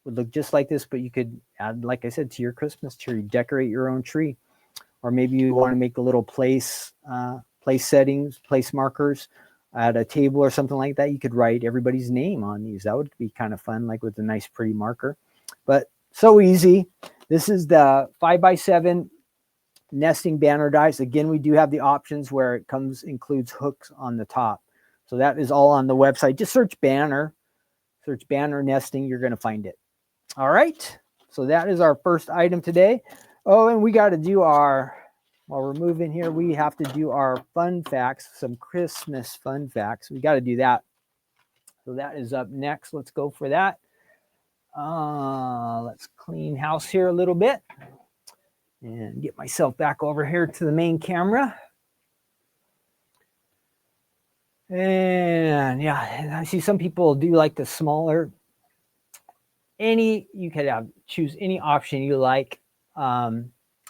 would look just like this, but you could add, like I said, to your Christmas tree, decorate your own tree. Or maybe you want to make a little place settings, place markers at a table or something like that. You could write everybody's name on these. That would be kind of fun, like with a nice, pretty marker. But so easy. This is the 5x7 nesting banner dies. Again, we do have the options where it includes hooks on the top. So that is all on the website. Just search banner. Search banner nesting, you're going to find it. All right. So that is our first item today. Oh, and we got to do while we're moving here, we have to do our fun facts, some Christmas fun facts. We got to do that. So that is up next. Let's go for that. Let's clean house here a little bit and get myself back over here to the main camera. And yeah, I see some people do like the smaller. You could choose any option you like.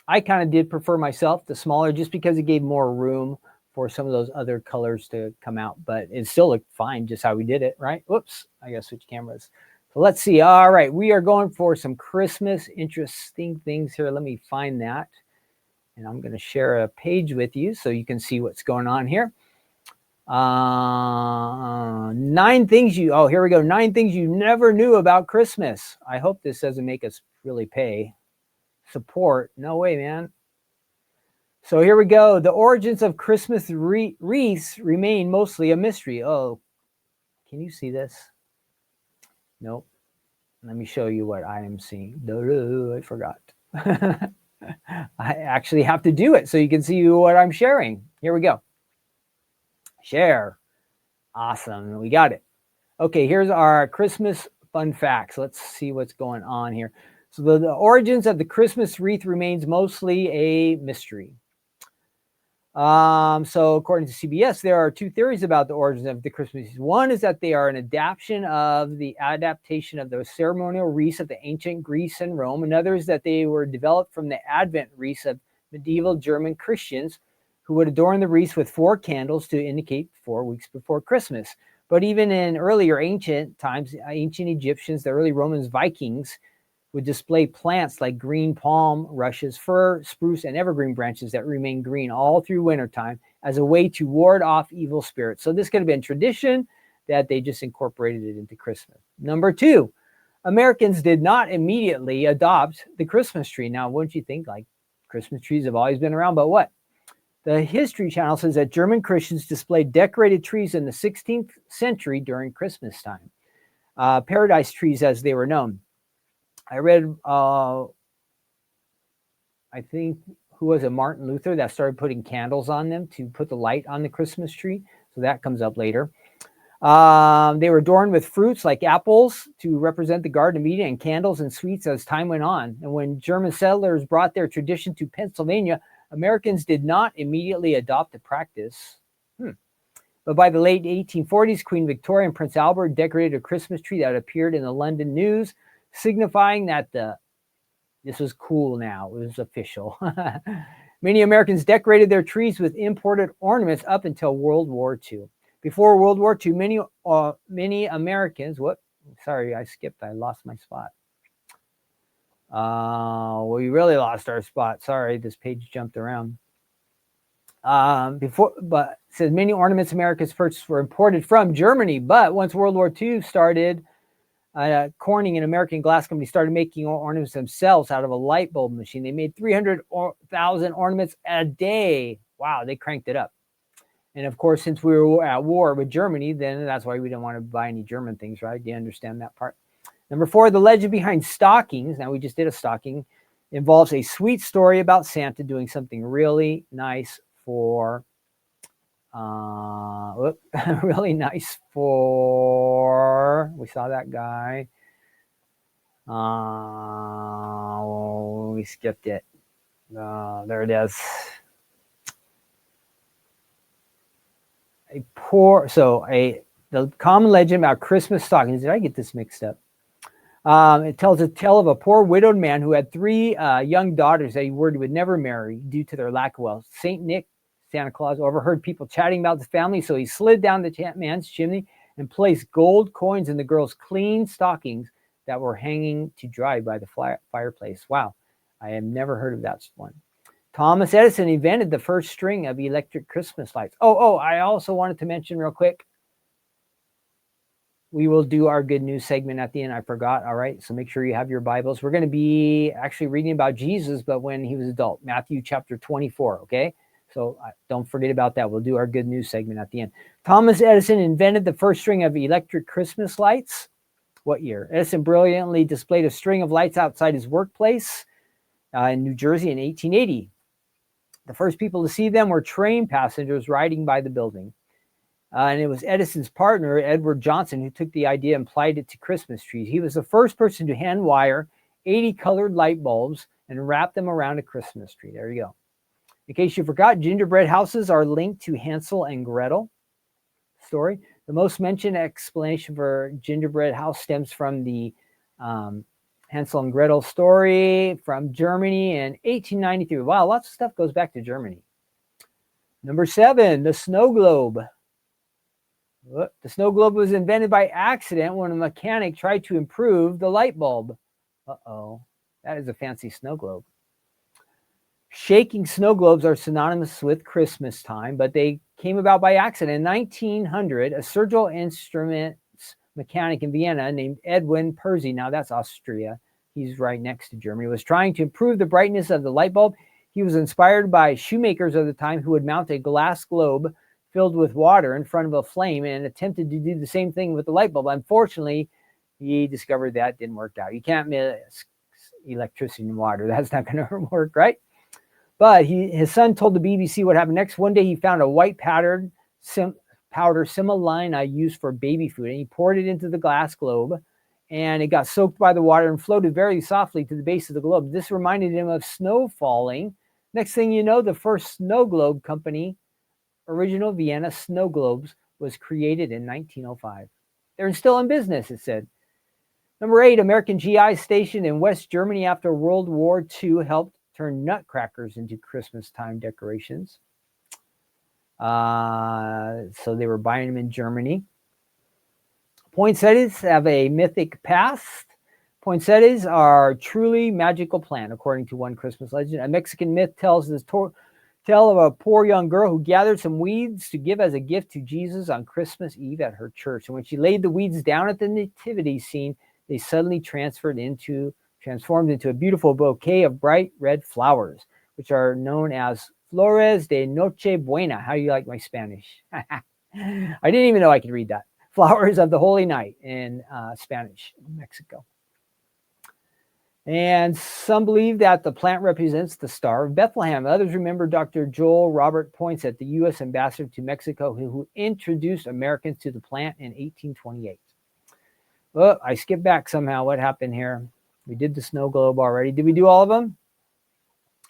I kind of did prefer myself the smaller just because it gave more room for some of those other colors to come out, but it still looked fine just how we did it, right? Whoops, I gotta switch cameras. So let's see. All right, we are going for some Christmas interesting things here. Let me find that. And I'm gonna share a page with you so you can see what's going on here. 9 things you, here we go. 9 things you never knew about Christmas. I hope this doesn't make us really pay support. No way, man. So here we go. The origins of Christmas wreaths remain mostly a mystery. Oh, can you see this? Nope. Let me show you what I am seeing. I forgot. I actually have to do it so you can see what I'm sharing. Here we go. Share. Awesome. We got it. Okay, here's our Christmas fun facts. Let's see what's going on here. So the origins of the Christmas wreath remains mostly a mystery. So according to CBS, there are 2 theories about the origins of the Christmas wreath. One is that they are an adaptation of the ceremonial wreaths of the ancient Greece and Rome. Another is that they were developed from the Advent wreaths of medieval German Christians who would adorn the wreaths with 4 candles to indicate 4 weeks before Christmas. But even in earlier ancient times, ancient Egyptians, the early Romans, Vikings, would display plants like green palm, rushes, fir, spruce, and evergreen branches that remain green all through wintertime as a way to ward off evil spirits. So this could have been tradition that they just incorporated it into Christmas. Number 2, Americans did not immediately adopt the Christmas tree. Now, wouldn't you think, like, Christmas trees have always been around, but what? The History Channel says that German Christians displayed decorated trees in the 16th century during Christmas time. Paradise trees, as they were known. I read, I think, who was it, Martin Luther, that started putting candles on them to put the light on the Christmas tree. So that comes up later. They were adorned with fruits like apples to represent the Garden of Eden and candles and sweets as time went on. And when German settlers brought their tradition to Pennsylvania, Americans did not immediately adopt the practice. But by the late 1840s, Queen Victoria and Prince Albert decorated a Christmas tree that appeared in the London News, signifying that this was cool now. It was official. Many Americans decorated their trees with imported ornaments up until World War II. Before World War II, many Americans, sorry, I skipped. I lost my spot. We really lost our spot. Sorry, this page jumped around. But it says many ornaments Americans purchased were imported from Germany. But once World War II started, Corning, an American glass company, started making ornaments themselves out of a light bulb machine. They made 300,000 ornaments a day. Wow, they cranked it up. And of course, since we were at war with Germany, then that's why we didn't want to buy any German things, right? Do you understand that part? Number 4, the legend behind stockings. Now, we just did a stocking. Involves a sweet story about Santa doing something really nice for, we saw that guy. We skipped it. There it is. The common legend about Christmas stockings. Did I get this mixed up? It tells a tale of a poor widowed man who had 3 young daughters that he worried would never marry due to their lack of wealth. Saint Nick, Santa Claus, overheard people chatting about the family, so he slid down the man's chimney and placed gold coins in the girls' clean stockings that were hanging to dry by the fireplace. Wow, I have never heard of that one. Thomas Edison invented the first string of electric Christmas lights. I also wanted to mention real quick, we will do our good news segment at the end. I forgot. All right. So make sure you have your Bibles. We're going to be actually reading about Jesus, but when he was adult, Matthew chapter 24. Okay. So don't forget about that. We'll do our good news segment at the end. Thomas Edison invented the first string of electric Christmas lights. What year? Edison brilliantly displayed a string of lights outside his workplace in New Jersey in 1880. The first people to see them were train passengers riding by the building. And it was Edison's partner, Edward Johnson, who took the idea and applied it to Christmas trees. He was the first person to hand wire 80 colored light bulbs and wrap them around a Christmas tree. There you go. In case you forgot, gingerbread houses are linked to Hansel and Gretel story. The most mentioned explanation for gingerbread house stems from the Hansel and Gretel story from Germany in 1893. Wow, lots of stuff goes back to Germany. Number 7, the snow globe. The snow globe was invented by accident when a mechanic tried to improve the light bulb. Uh-oh, that is a fancy snow globe. Shaking snow globes are synonymous with Christmas time, but they came about by accident. In 1900, a surgical instruments mechanic in Vienna named Edwin Percy, now that's Austria, he's right next to Germany, was trying to improve the brightness of the light bulb. He was inspired by shoemakers of the time who would mount a glass globe filled with water in front of a flame and attempted to do the same thing with the light bulb. Unfortunately, he discovered that didn't work out. You can't mix electricity and water. That's not going to work, right? But his son told the BBC what happened next. One day he found a white powder semolina used for baby food, and he poured it into the glass globe, and it got soaked by the water and floated very softly to the base of the globe. This reminded him of snow falling. Next thing you know, the first snow globe company, original Vienna snow globes, was created in 1905. They're still in business, it said. Number 8, American GI stationed in West Germany after World War II helped turn nutcrackers into Christmas time decorations. So they were buying them in Germany. Poinsettias have a mythic past. Poinsettias are truly magical plant, according to one Christmas legend. A Mexican myth tells this tale of a poor young girl who gathered some weeds to give as a gift to Jesus on Christmas Eve at her church. And when she laid the weeds down at the nativity scene, they suddenly transformed into a beautiful bouquet of bright red flowers, which are known as Flores de Noche Buena. How do you like my Spanish? I didn't even know I could read that. Flowers of the Holy Night in Spanish, Mexico. And some believe that the plant represents the Star of Bethlehem. Others remember Dr. Joel Robert Poinsett, the U.S. ambassador to Mexico, who introduced Americans to the plant in 1828. Oh, I skipped back somehow. What happened here? We did the snow globe already. Did we do all of them?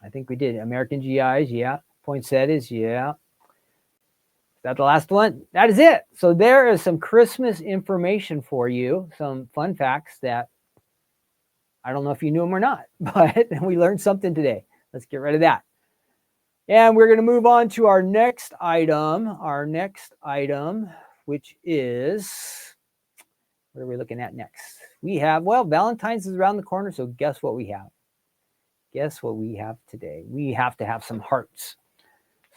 I think we did. American GIs, yeah. Poinsettias, yeah. Is that the last one? That is it. So there is some Christmas information for you, some fun facts that I don't know if you knew them or not, but we learned something today. Let's get rid of that. And we're going to move on to our next item. Which is, what are we looking at next? We have, well, Valentine's is around the corner, so guess what we have? Guess what we have today? We have to have some hearts.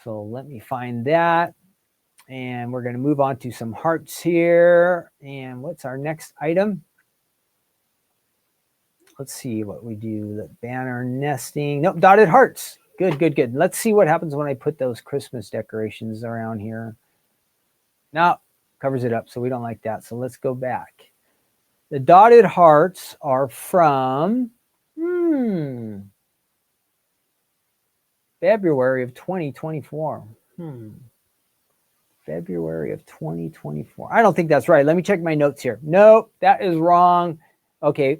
So let me find that. And we're going to move on to some hearts here. And what's our next item? Let's see what we do. The banner nesting. Nope, dotted hearts. Good. Let's see what happens when I put those Christmas decorations around here. No, covers it up, so we don't like that. So let's go back. The dotted hearts are from February of 2024. February of 2024. I don't think that's right. Let me check my notes here. Nope, that is wrong. Okay.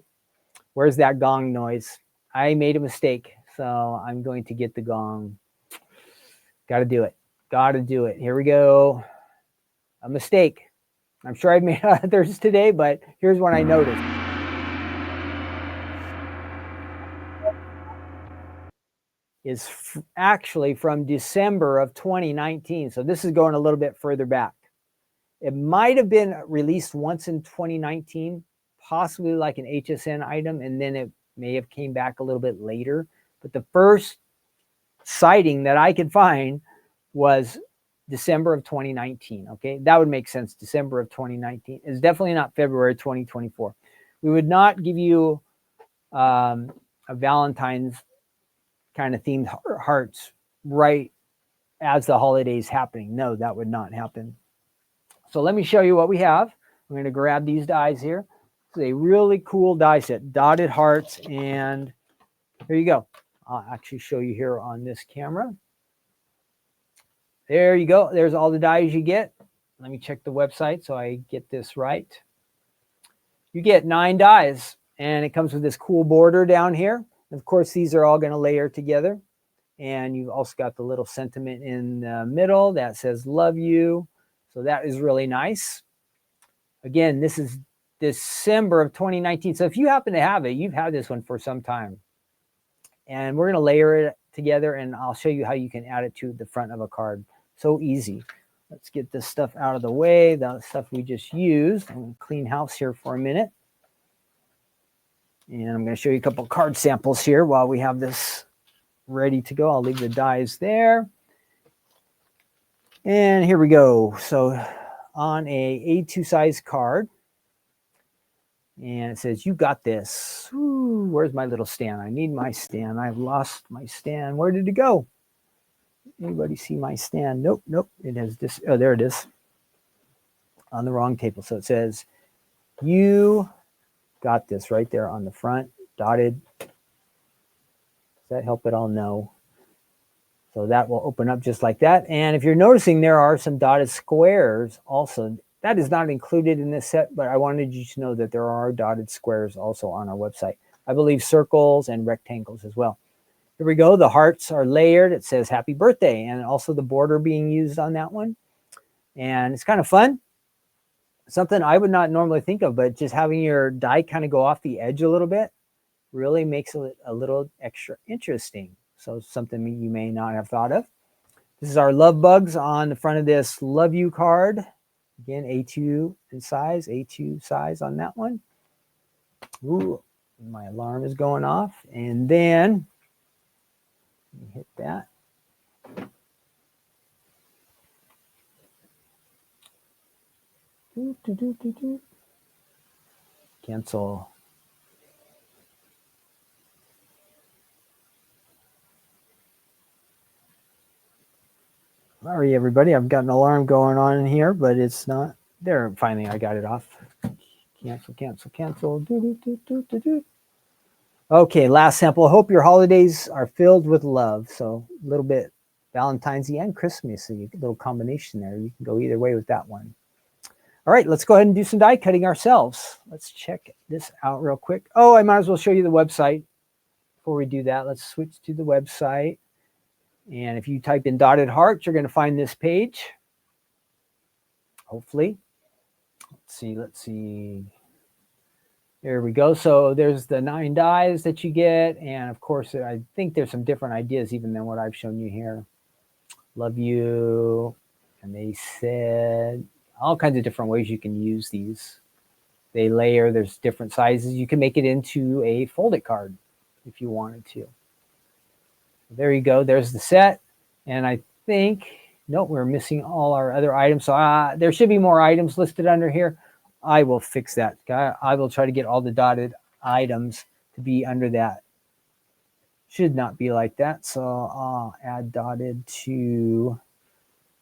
Where's that gong noise? I made a mistake, so I'm going to get the gong. Got to do it. Here we go. A mistake. I'm sure I've made others today, but here's one I noticed. Is actually from December of 2019. So this is going a little bit further back. It might have been released once in 2019, possibly like an HSN item, and then it may have came back a little bit later. But the first sighting that I could find was December of 2019. Okay, that would make sense. December of 2019 is definitely not February 2024. We would not give you a Valentine's kind of themed hearts right as the holidays happening. No, that would not happen. So let me show you what we have. I'm going to grab these dies here. It's a really cool die set, dotted hearts, and here you go. I'll actually show you here on this camera. There you go. There's all the dies you get. Let me check the website so I get this right. You get 9 dies, and it comes with this cool border down here. Of course, these are all going to layer together. And you've also got the little sentiment in the middle that says, love you. So that is really nice. Again, this is December of 2019. So if you happen to have it, you've had this one for some time. And we're going to layer it together, and I'll show you how you can add it to the front of a card. So easy. Let's get this stuff out of the way, the stuff we just used. I'm going to clean house here for a minute. And I'm going to show you a couple card samples here while we have this ready to go. I'll leave the dies there. And here we go. So on a A2 size card, and it says, "You got this." Ooh, where's my little stand? I need my stand. I've lost my stand. Where did it go? Anybody see my stand? Nope, nope. It has this. Oh, there it is. On the wrong table. So it says, "You got this," right there on the front, dotted. Does that help at all? No. So that will open up just like that. And if you're noticing, there are some dotted squares also. That is not included in this set, but I wanted you to know that there are dotted squares also on our website. I believe circles and rectangles as well. Here we go. The hearts are layered. It says happy birthday, and also the border being used on that one. And it's kind of fun. Something I would not normally think of, but just having your die kind of go off the edge a little bit really makes it a little extra interesting. So something you may not have thought of. This is our love bugs on the front of this Love You card. Again, A2 in size, A2 size on that one. Ooh, my alarm is going off. And then, let me hit that. Cancel. Sorry, everybody. I've got an alarm going on in here, but it's not there. Finally, I got it off. Cancel, cancel, cancel. Okay, last sample. I hope your holidays are filled with love. So a little bit Valentine's Day and Christmas. So a little combination there. You can go either way with that one. All right, let's go ahead and do some die cutting ourselves. Let's check this out real quick. Oh, I might as well show you the website before we do that. Let's switch to the website. And if you type in dotted hearts, you're going to find this page. Hopefully. Let's see. There we go. So there's the 9 dies that you get. And of course, I think there's some different ideas even than what I've shown you here. Love you. And they said all kinds of different ways you can use these. They layer. There's different sizes. You can make it into a folded card if you wanted to. There you go. There's the set. And I think, nope, we're missing all our other items. So there should be more items listed under here. I will fix that. I will try to get all the dotted items to be under that. Should not be like that. So I'll add dotted to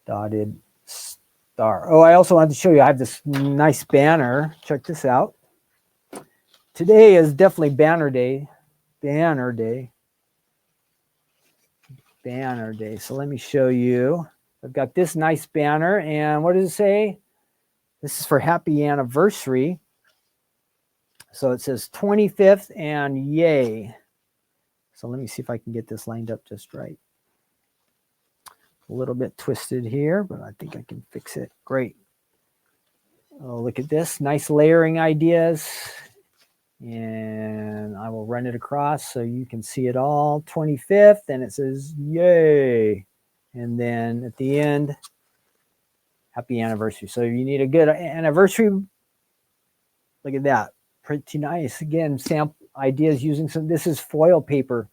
dotted star. Oh, I also wanted to show you, I have this nice banner. Check this out. Today is definitely banner day. Banner day. Banner day. So let me show you. I've got this nice banner, and what does it say? This is for happy anniversary. So it says 25th and yay. So let me see if I can get this lined up just right. A little bit twisted here, but I think I can fix it. Great. Oh, look at this. Nice layering ideas. And I will run it across so you can see it all. 25th, and it says yay. And then at the end, happy anniversary. So you need a good anniversary. Look at that. Pretty nice. Again, sample ideas using some, this is foil paper.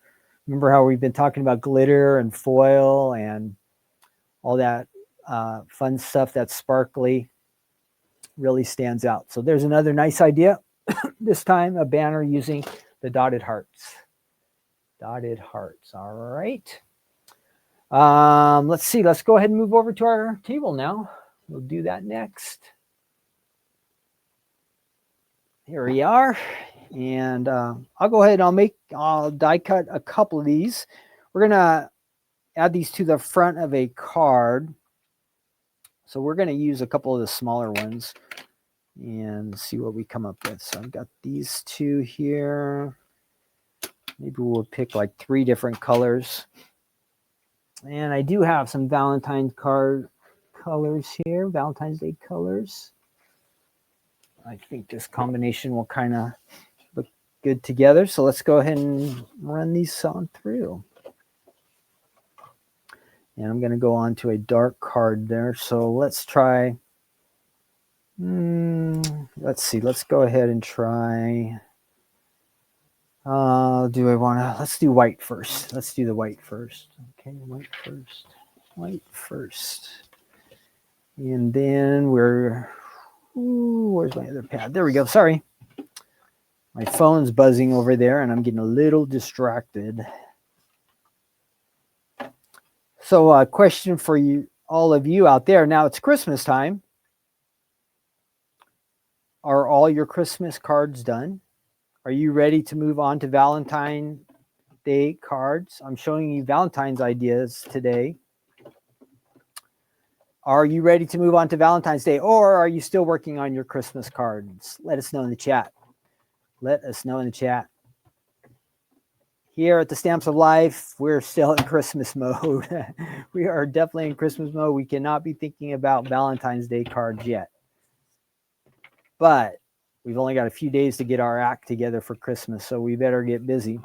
Remember how we've been talking about glitter and foil and all that fun stuff that's sparkly. Really stands out. So there's another nice idea. This time a banner using the dotted hearts. Dotted hearts. All right. Let's see. Let's go ahead and move over to our table now. We'll do that next. Here we are. And I'll go ahead and I'll die cut a couple of these. We're going to add these to the front of a card. So we're going to use a couple of the smaller ones and see what we come up with. So I've got these two here. Maybe we'll pick like 3 different colors. And I do have some Valentine's card colors here, Valentine's Day colors. I think this combination will kind of look good together. So let's go ahead and run these on through. And I'm going to go on to a dark card there. So let's try, let's see, let's go ahead and try, do I want to, let's do white first. Let's do the white first. Okay, white first, white first. And then where's my other pad? There we go. Sorry. My phone's buzzing over there and I'm getting a little distracted. So a question for you, all of you out there. Now it's Christmas time. Are all your Christmas cards done? Are you ready to move on to Valentine's Day cards? I'm showing you Valentine's ideas today. Are you ready to move on to Valentine's Day, or are you still working on your Christmas cards? Let us know in the chat. Let us know in the chat. Here at the Stamps of Life, we're still in Christmas mode. We are definitely in Christmas mode. We cannot be thinking about Valentine's Day cards yet. But we've only got a few days to get our act together for Christmas, so we better get busy.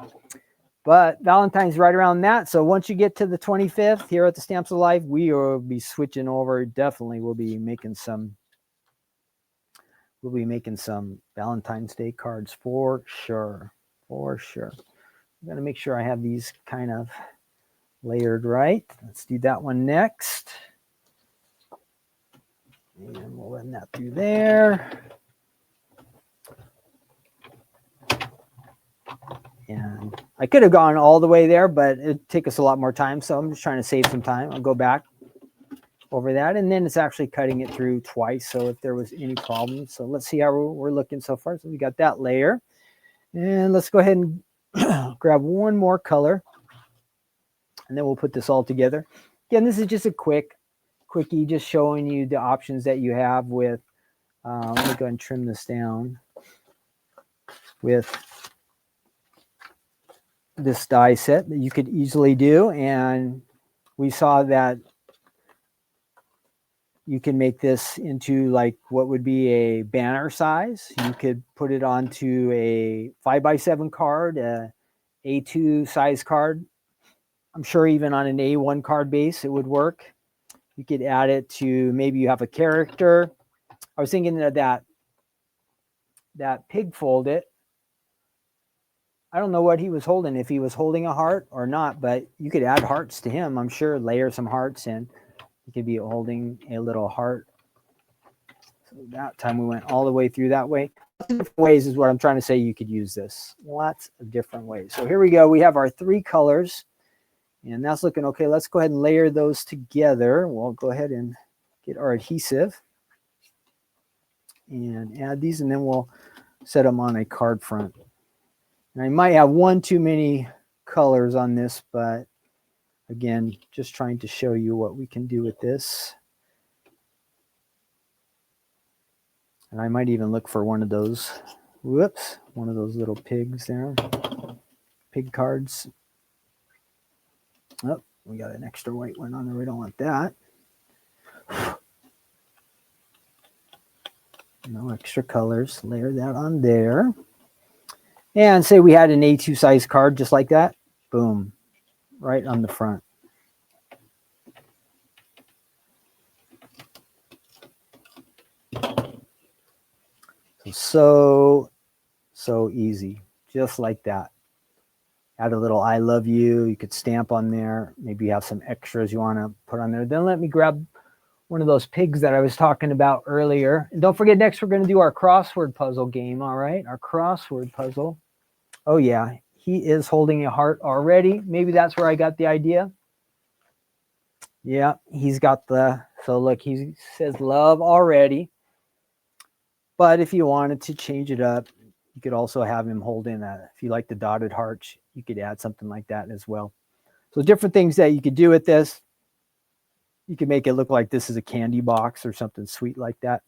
But Valentine's right around that. So once you get to the 25th here at the Stamps of Life, we will be switching over. Definitely we'll be making some Valentine's Day cards for sure. For sure. I'm going to make sure I have these kind of layered right. Let's do that one next. And we'll run that through there. And I could have gone all the way there, but it'd take us a lot more time. So I'm just trying to save some time. I'll go back over that. And then it's actually cutting it through twice. So if there was any problems. So let's see how we're looking so far. So we got that layer. And let's go ahead and grab one more color. And then we'll put this all together. Again, this is just a quickie, just showing you the options that you have with, let me go ahead and trim this down with this die set that you could easily do. And we saw that you can make this into like what would be a banner size. You could put it onto a 5x7 card, a A2 size card. I'm sure even on an A1 card base, it would work. You could add it to, maybe you have a character. I was thinking of that pig fold it. I don't know what he was holding, if he was holding a heart or not, but you could add hearts to him. I'm sure, layer some hearts in. He could be holding a little heart. So that time we went all the way through that way. Different ways is what I'm trying to say. You could use this. Lots of different ways. So here we go. We have our 3 colors. And that's looking okay. Let's go ahead and layer those together. We'll go ahead and get our adhesive and add these, and then we'll set them on a card front. And I might have one too many colors on this, but again, just trying to show you what we can do with this. And I might even look for one of those, one of those little pigs there, pig cards. Oh, we got an extra white one on there. We don't want that. No extra colors. Layer that on there. And say we had an A2 size card just like that. Boom. Right on the front. So easy. Just like that. Add a little I love you. You could stamp on there. Maybe you have some extras you want to put on there. Then let me grab one of those pigs that I was talking about earlier. And don't forget, next we're going to do our crossword puzzle game. All right, our crossword puzzle. Oh yeah, he is holding a heart already. Maybe that's where I got the idea. Yeah, he's got the, so look, he says love already. But if you wanted to change it up, you could also have him hold in that. If you like the dotted hearts, you could add something like that as well. So different things that you could do with this. You can make it look like this is a candy box or something sweet like that.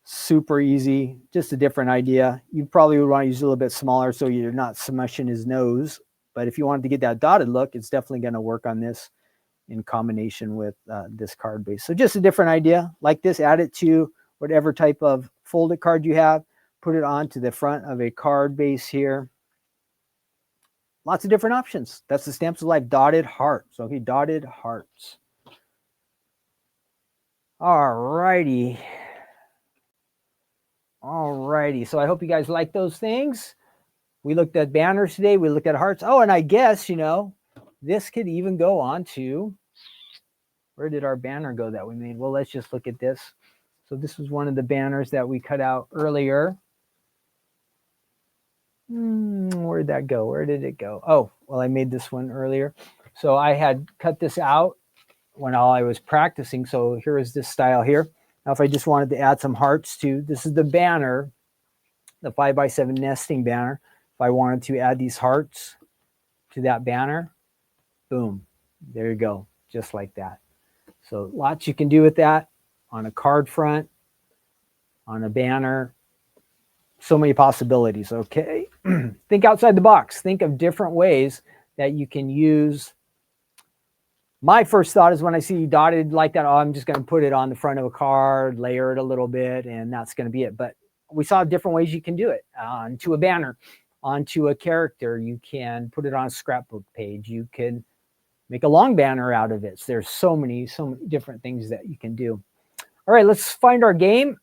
Super easy, just a different idea. You probably would want to use a little bit smaller so you're not smushing his nose. But if you wanted to get that dotted look, it's definitely going to work on this in combination with this card base. So just a different idea like this. Add it to whatever type of folded card you have, put it onto the front of a card base here. Lots of different options. That's the Stamps of Life dotted hearts. Okay, dotted hearts. All righty. All righty. So I hope you guys like those things. We looked at banners today. We looked at hearts. Oh, and I guess, you know, this could even go on to, where did our banner go that we made? Well, let's just look at this. So this was one of the banners that we cut out earlier. Where did that go? Where did it go? Oh, well, I made this one earlier. So I had cut this out when I was practicing. So here is this style here. Now, if I just wanted to add some hearts to, this is the banner, the 5x7 nesting banner. If I wanted to add these hearts to that banner, boom, there you go, just like that. So lots you can do with that on a card front, on a banner. So many possibilities, okay? Think outside the box. Think of different ways that you can use. My first thought is when I see dotted like that, oh, I'm just going to put it on the front of a card, layer it a little bit, and that's going to be it. But we saw different ways you can do it. Onto a banner, onto a character. You can put it on a scrapbook page. You can make a long banner out of it. So there's so many different things that you can do. All right, let's find our game.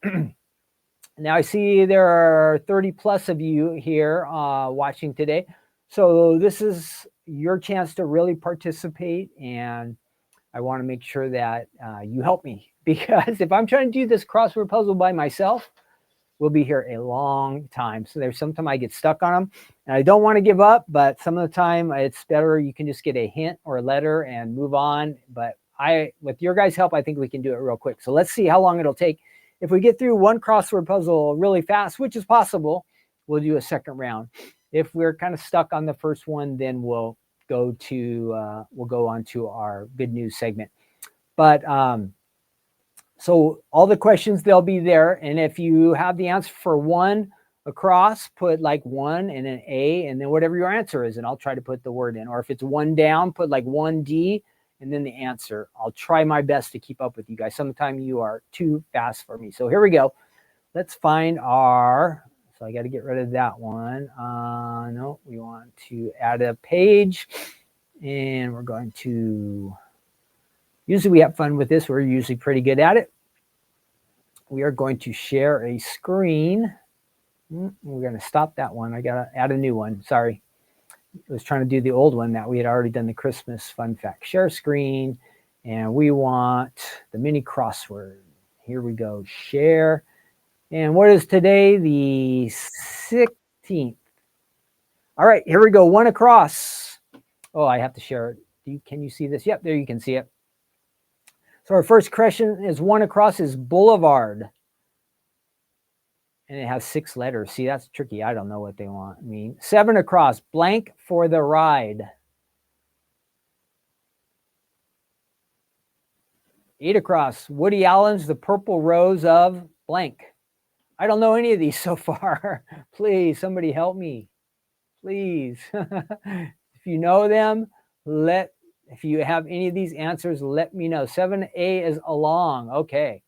Now I see there are 30 plus of you here watching today. So this is your chance to really participate, and I want to make sure that you help me, because if I'm trying to do this crossword puzzle by myself, we'll be here a long time. So there's sometimes I get stuck on them, and I don't want to give up, but some of the time it's better you can just get a hint or a letter and move on. But with your guys' help, I think we can do it real quick. So let's see how long it'll take. If we get through one crossword puzzle really fast, which is possible, we'll do a second round. If we're kind of stuck on the first one, then we'll go on to our good news segment. But so all the questions, they'll be there. And if you have the answer for one across, put like 1 and an A, and then whatever your answer is, and I'll try to put the word in. Or if it's 1 down, put like 1D, and then the answer. I'll try my best to keep up with you guys. Sometimes you are too fast for me. So here we go. Let's find our, so I got to get rid of that one. No, we want to add a page, and we're going to, usually we have fun with this. We're usually pretty good at it. We are going to share a screen. We're going to stop that one. I got to add a new one. Sorry. I was trying to do the old one that we had already done, the Christmas fun fact. Share screen, and we want the mini crossword. Here we go. Share. And what is today? The 16th. All right, here we go. One across. Oh, I have to share it. Can you see this? Yep, there you can see it. So our first question is one across is boulevard. And it has 6 letters. See, that's tricky. I don't know what they want. I mean, 7 across, blank for the ride. 8 across, Woody Allen's The Purple Rose of blank. I don't know any of these so far. Please, somebody help me. Please. If you know them, if you have any of these answers, let me know. 7A is along. Okay.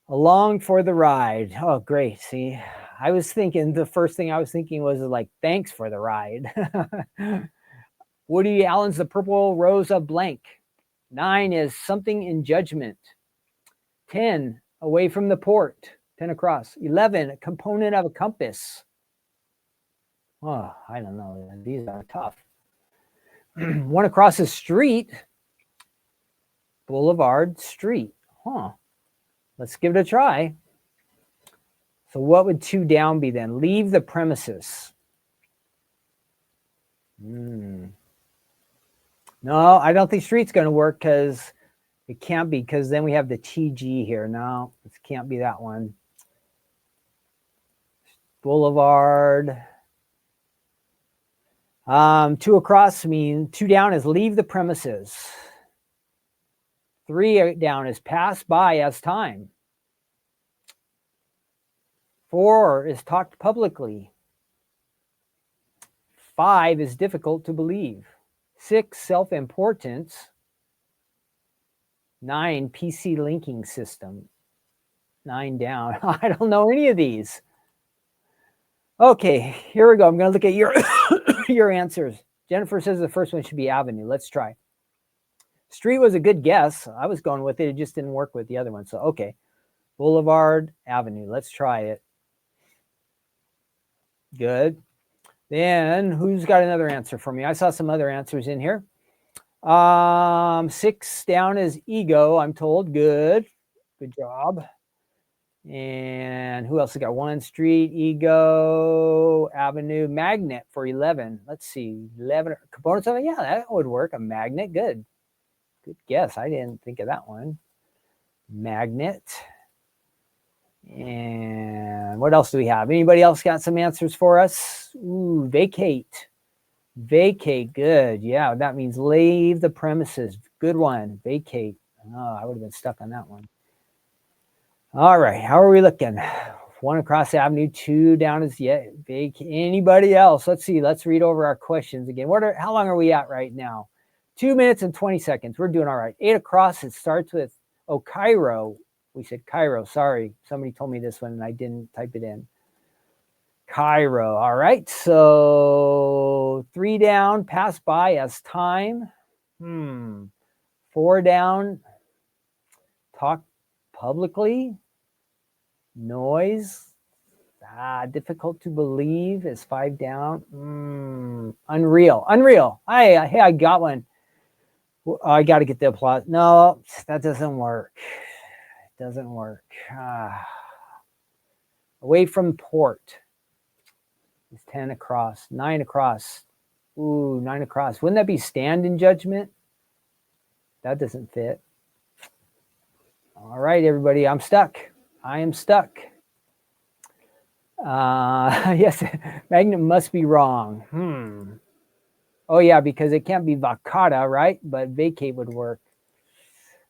Along for the ride. Oh, great. See, I was thinking, the first thing I was thinking was like, thanks for the ride. Woody Allen's The Purple Rose of blank. 9 is something in judgment. 10, away from the port. 10 across. 11, a component of a compass. Oh, I don't know. These are tough. 1 across is street. Boulevard, street. Huh. Let's give it a try. So what would 2 down be then? Leave the premises. No, I don't think street's going to work, because it can't be, because then we have the TG here. No, it can't be that one. Boulevard. 2 across mean 2 down is leave the premises. 3 down is pass by as time. 4 is talked publicly. 5 is difficult to believe. 6, self-importance. 9, PC linking system. 9 down. I don't know any of these. Okay, here we go. I'm going to look at your your answers. Jennifer says the first one should be Avenue. Let's try. Street was a good guess. I was going with it. It just didn't work with the other one. So, okay. Boulevard, Avenue. Let's try it. Good. Then who's got another answer for me? I saw some other answers in here. 6 down is Ego, I'm told. Good. Good job. And who else has got 1? Street, Ego, Avenue, Magnet for 11. Let's see. 11 components of it. Yeah, that would work. A magnet. Good. Good guess. I didn't think of that one. Magnet. And what else do we have? Anybody else got some answers for us? Ooh, vacate. Vacate. Good. Yeah, that means leave the premises. Good one. Vacate. Oh, I would have been stuck on that one. All right. How are we looking? 1 across Avenue, 2 down is vacate. Anybody else? Let's see. Let's read over our questions again. How long are we at right now? 2 minutes and 20 seconds. We're doing all right. 8 across. It starts with Cairo. We said Cairo. Sorry. Somebody told me this one and I didn't type it in. Cairo. All right. So 3 down, pass by as time. 4 down, talk publicly. Noise. Difficult to believe is 5 down. Unreal. Unreal. Hey, I got one. I got to get the applause. No, that doesn't work. It doesn't work. Away from port is 10 across. 9 across. Ooh, 9 across. Wouldn't that be stand in judgment? That doesn't fit. All right, everybody. I'm stuck. I am stuck. Yes, magnet must be wrong. Oh, yeah, because it can't be vacata, right? But vacate would work.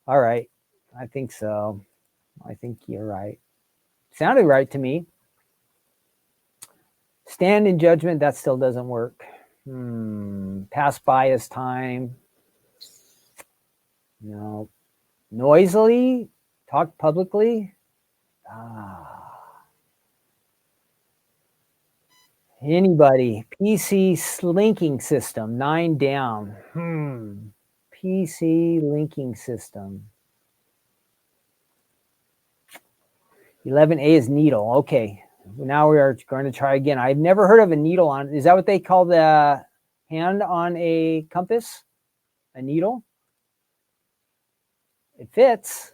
All right. I think so. I think you're right. Sounded right to me. Stand in judgment, that still doesn't work. Pass by as time. No. Noisily? Talk publicly? Anybody? PC linking system, 9 down. PC linking system. 11A is needle. Okay. Now we are going to try again. I've never heard of a needle on. Is that what they call the hand on a compass? A needle? It fits.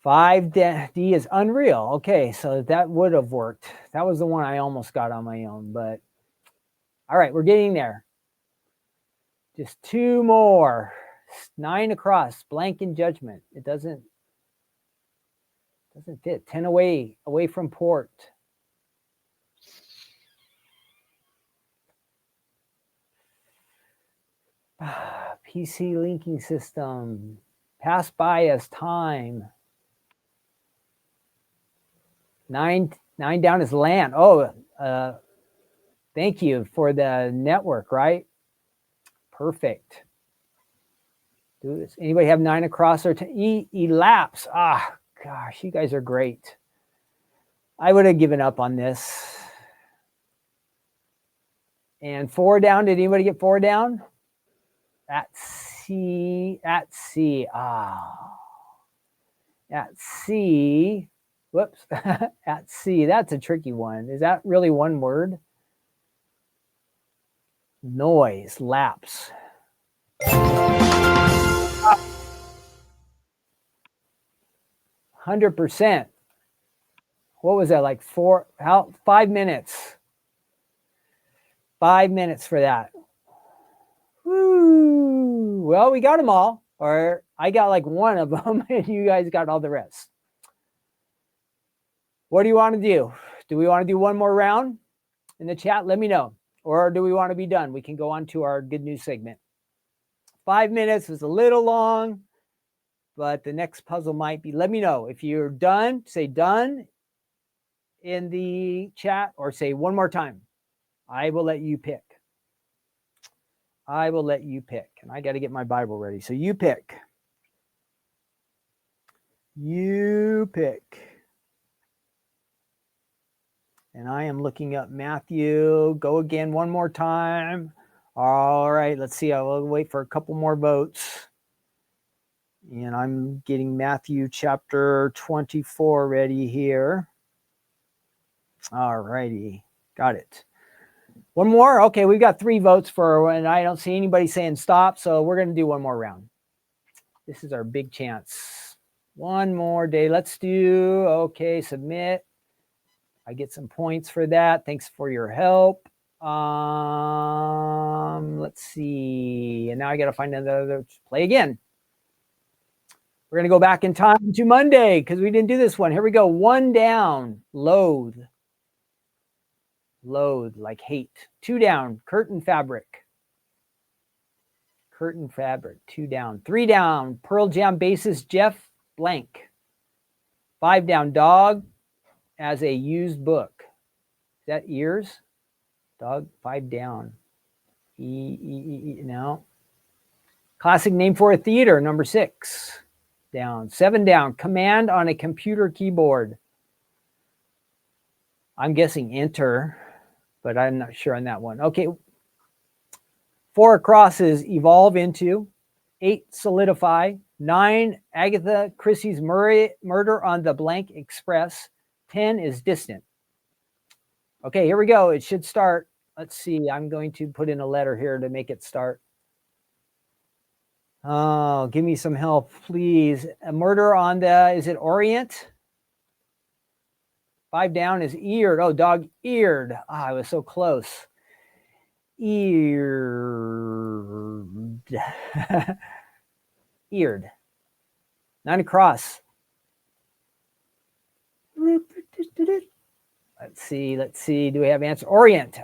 5D is unreal. Okay, so that would have worked. That was the one I almost got on my own, but all right, we're getting there. Just 2 more. 9 across, blank in judgment. It doesn't fit. 10 away from port. PC linking system. Pass by as time. 9 down is LAN. Oh, thank you for the network, right? Perfect. Do this. Anybody have 9 across or elapse? Gosh, you guys are great. I would have given up on this. And 4 down. Did anybody get 4 down? At sea. At sea. Whoops. At sea. That's a tricky one. Is that really one word? Noise. Lapse. 100%. What was that, like 5 minutes? 5 minutes for that. Woo. Well, we got them all. Or I got like one of them and you guys got all the rest. What do you want to do? Do we want to do one more round in the chat? Let me know. Or do we want to be done? We can go on to our good news segment. 5 minutes was a little long, but the next puzzle might be. Let me know. If you're done, say done in the chat or say one more time. I will let you pick. I will let you pick. And I got to get my Bible ready. So you pick. You pick. And I am looking up Matthew. Go again one more time. All right, let's see. I will wait for a couple more votes. And I'm getting Matthew chapter 24 ready here. All righty, got it. One more? Okay, we've got 3 votes for, and I don't see anybody saying stop, so we're going to do one more round. This is our big chance. One more day. Let's do, okay, submit. I get some points for that. Thanks for your help. Let's see. And now I got to find another play again. We're going to go back in time to Monday because we didn't do this one. Here we go. 1 down, loathe. Loathe, like hate. 2 down, curtain fabric. Curtain fabric, 2 down. 3 down, Pearl Jam bassist Jeff Blank. 5 down, dog as a used book. Is that ears? Dog, 5 down. No. Classic name for a theater, number 6. Down. 7 down, command on a computer keyboard. I'm guessing enter, but I'm not sure on that one. Okay. 4 across is evolve into. 8, solidify. 9, Agatha Christie's murder on the blank express. 10 is distant. Okay, here we go. It should start. Let's see. I'm going to put in a letter here to make it start. Oh, give me some help, please. A murder on the, is it Orient? 5 down is eared. Oh, dog eared. Ah, I was so close. Eared. Eared. 9 across. Let's see. Do we have answer? Orient.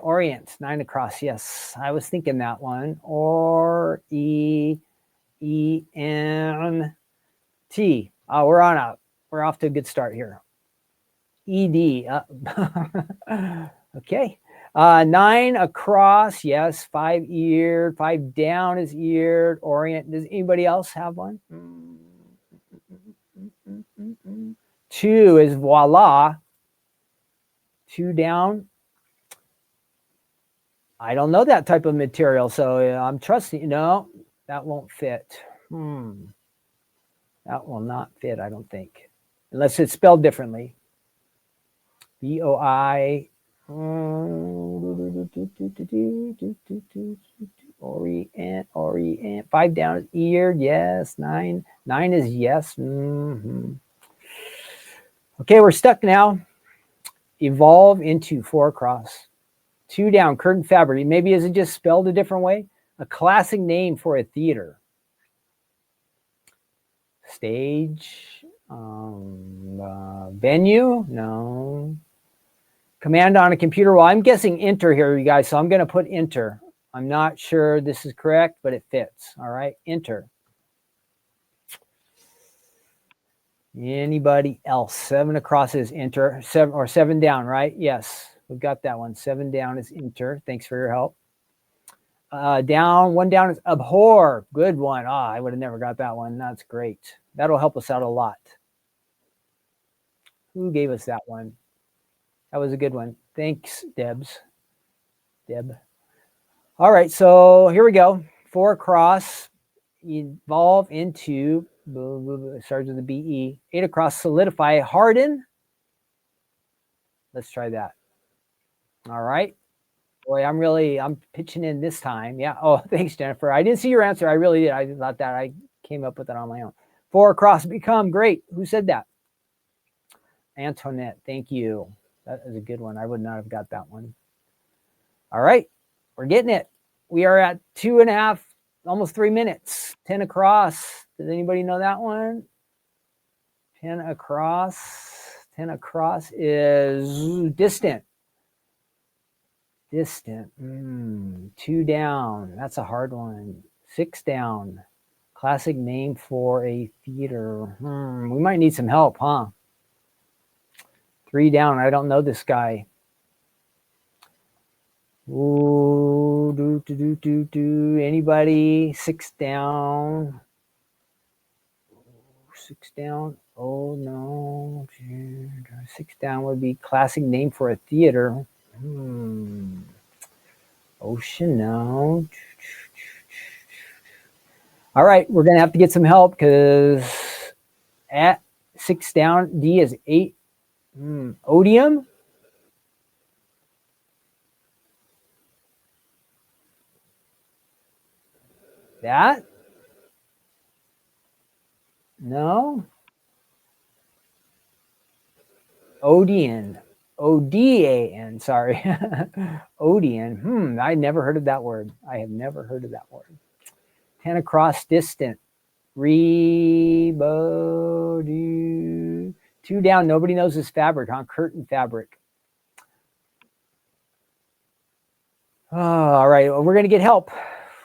9 across. Yes, I was thinking that one. Or E-E-N-T. Oh, we're off to a good start here. E-D. Okay. 9 across. Yes. 5 eared. 5 down is eared. Orient. Does anybody else have one? 2 is voila. 2 down. I don't know that type of material, so I'm trusting. No, that won't fit. That will not fit, I don't think, unless it's spelled differently. B-O-I. Orient. 5 down is eared. Yes. 9 is yes. Okay, we're stuck now. Evolve into 4 across. 2 down, curtain fabric. Maybe is it just spelled a different way? A classic name for a theater. Stage. Venue? No. Command on a computer. Well, I'm guessing enter here, you guys, so I'm going to put enter. I'm not sure this is correct, but it fits. All right, enter. Anybody else? 7 across is enter. 7 down, right? Yes, we've got that one. 7 down is enter. Thanks for your help. 1 down is abhor. Good one. I would have never got that one. That's great. That'll help us out a lot. Who gave us that one? That was a good one. Thanks, Deb. All right, so here we go. 4 across. Evolve into, starts with the B-E. 8 across, solidify, harden. Let's try that. All right. Boy, I'm pitching in this time. Yeah. Oh, thanks, Jennifer. I didn't see your answer. I really did. I thought that I came up with it on my own. 4 across, become. Great. Who said that? Antoinette. Thank you. That is a good one. I would not have got that one. All right. We're getting it. We are at 2.5, almost 3 minutes. 10 across. Does anybody know that one? 10 across. 10 across is distant. Distant. 2 down. That's a hard one. 6 down. Classic name for a theater. We might need some help, huh? 3 down. I don't know this guy. Ooh, Anybody? 6 down. 6 down. Oh no. 6 down would be classic name for a theater. Ocean, no. All right, we're gonna have to get some help because at 6 down, D is 8. Odium? That? No. Odeon. O-D-A-N, sorry. Odeon. I never heard of that word. I have never heard of that word. 10 across distant. Rebo. 2 down. Nobody knows this fabric, huh? Curtain fabric. Oh, all right. Well, we're going to get help.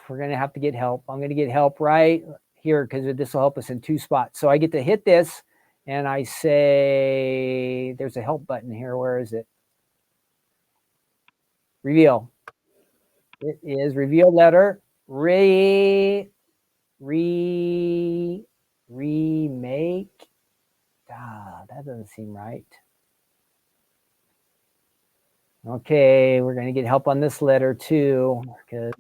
We're going to have to get help. I'm going to get help right here because this will help us in 2 spots. So I get to hit this and I say, there's a help button here. Where is it? Reveal. It is reveal letter. Remake. That doesn't seem right. Okay, we're going to get help on this letter too, because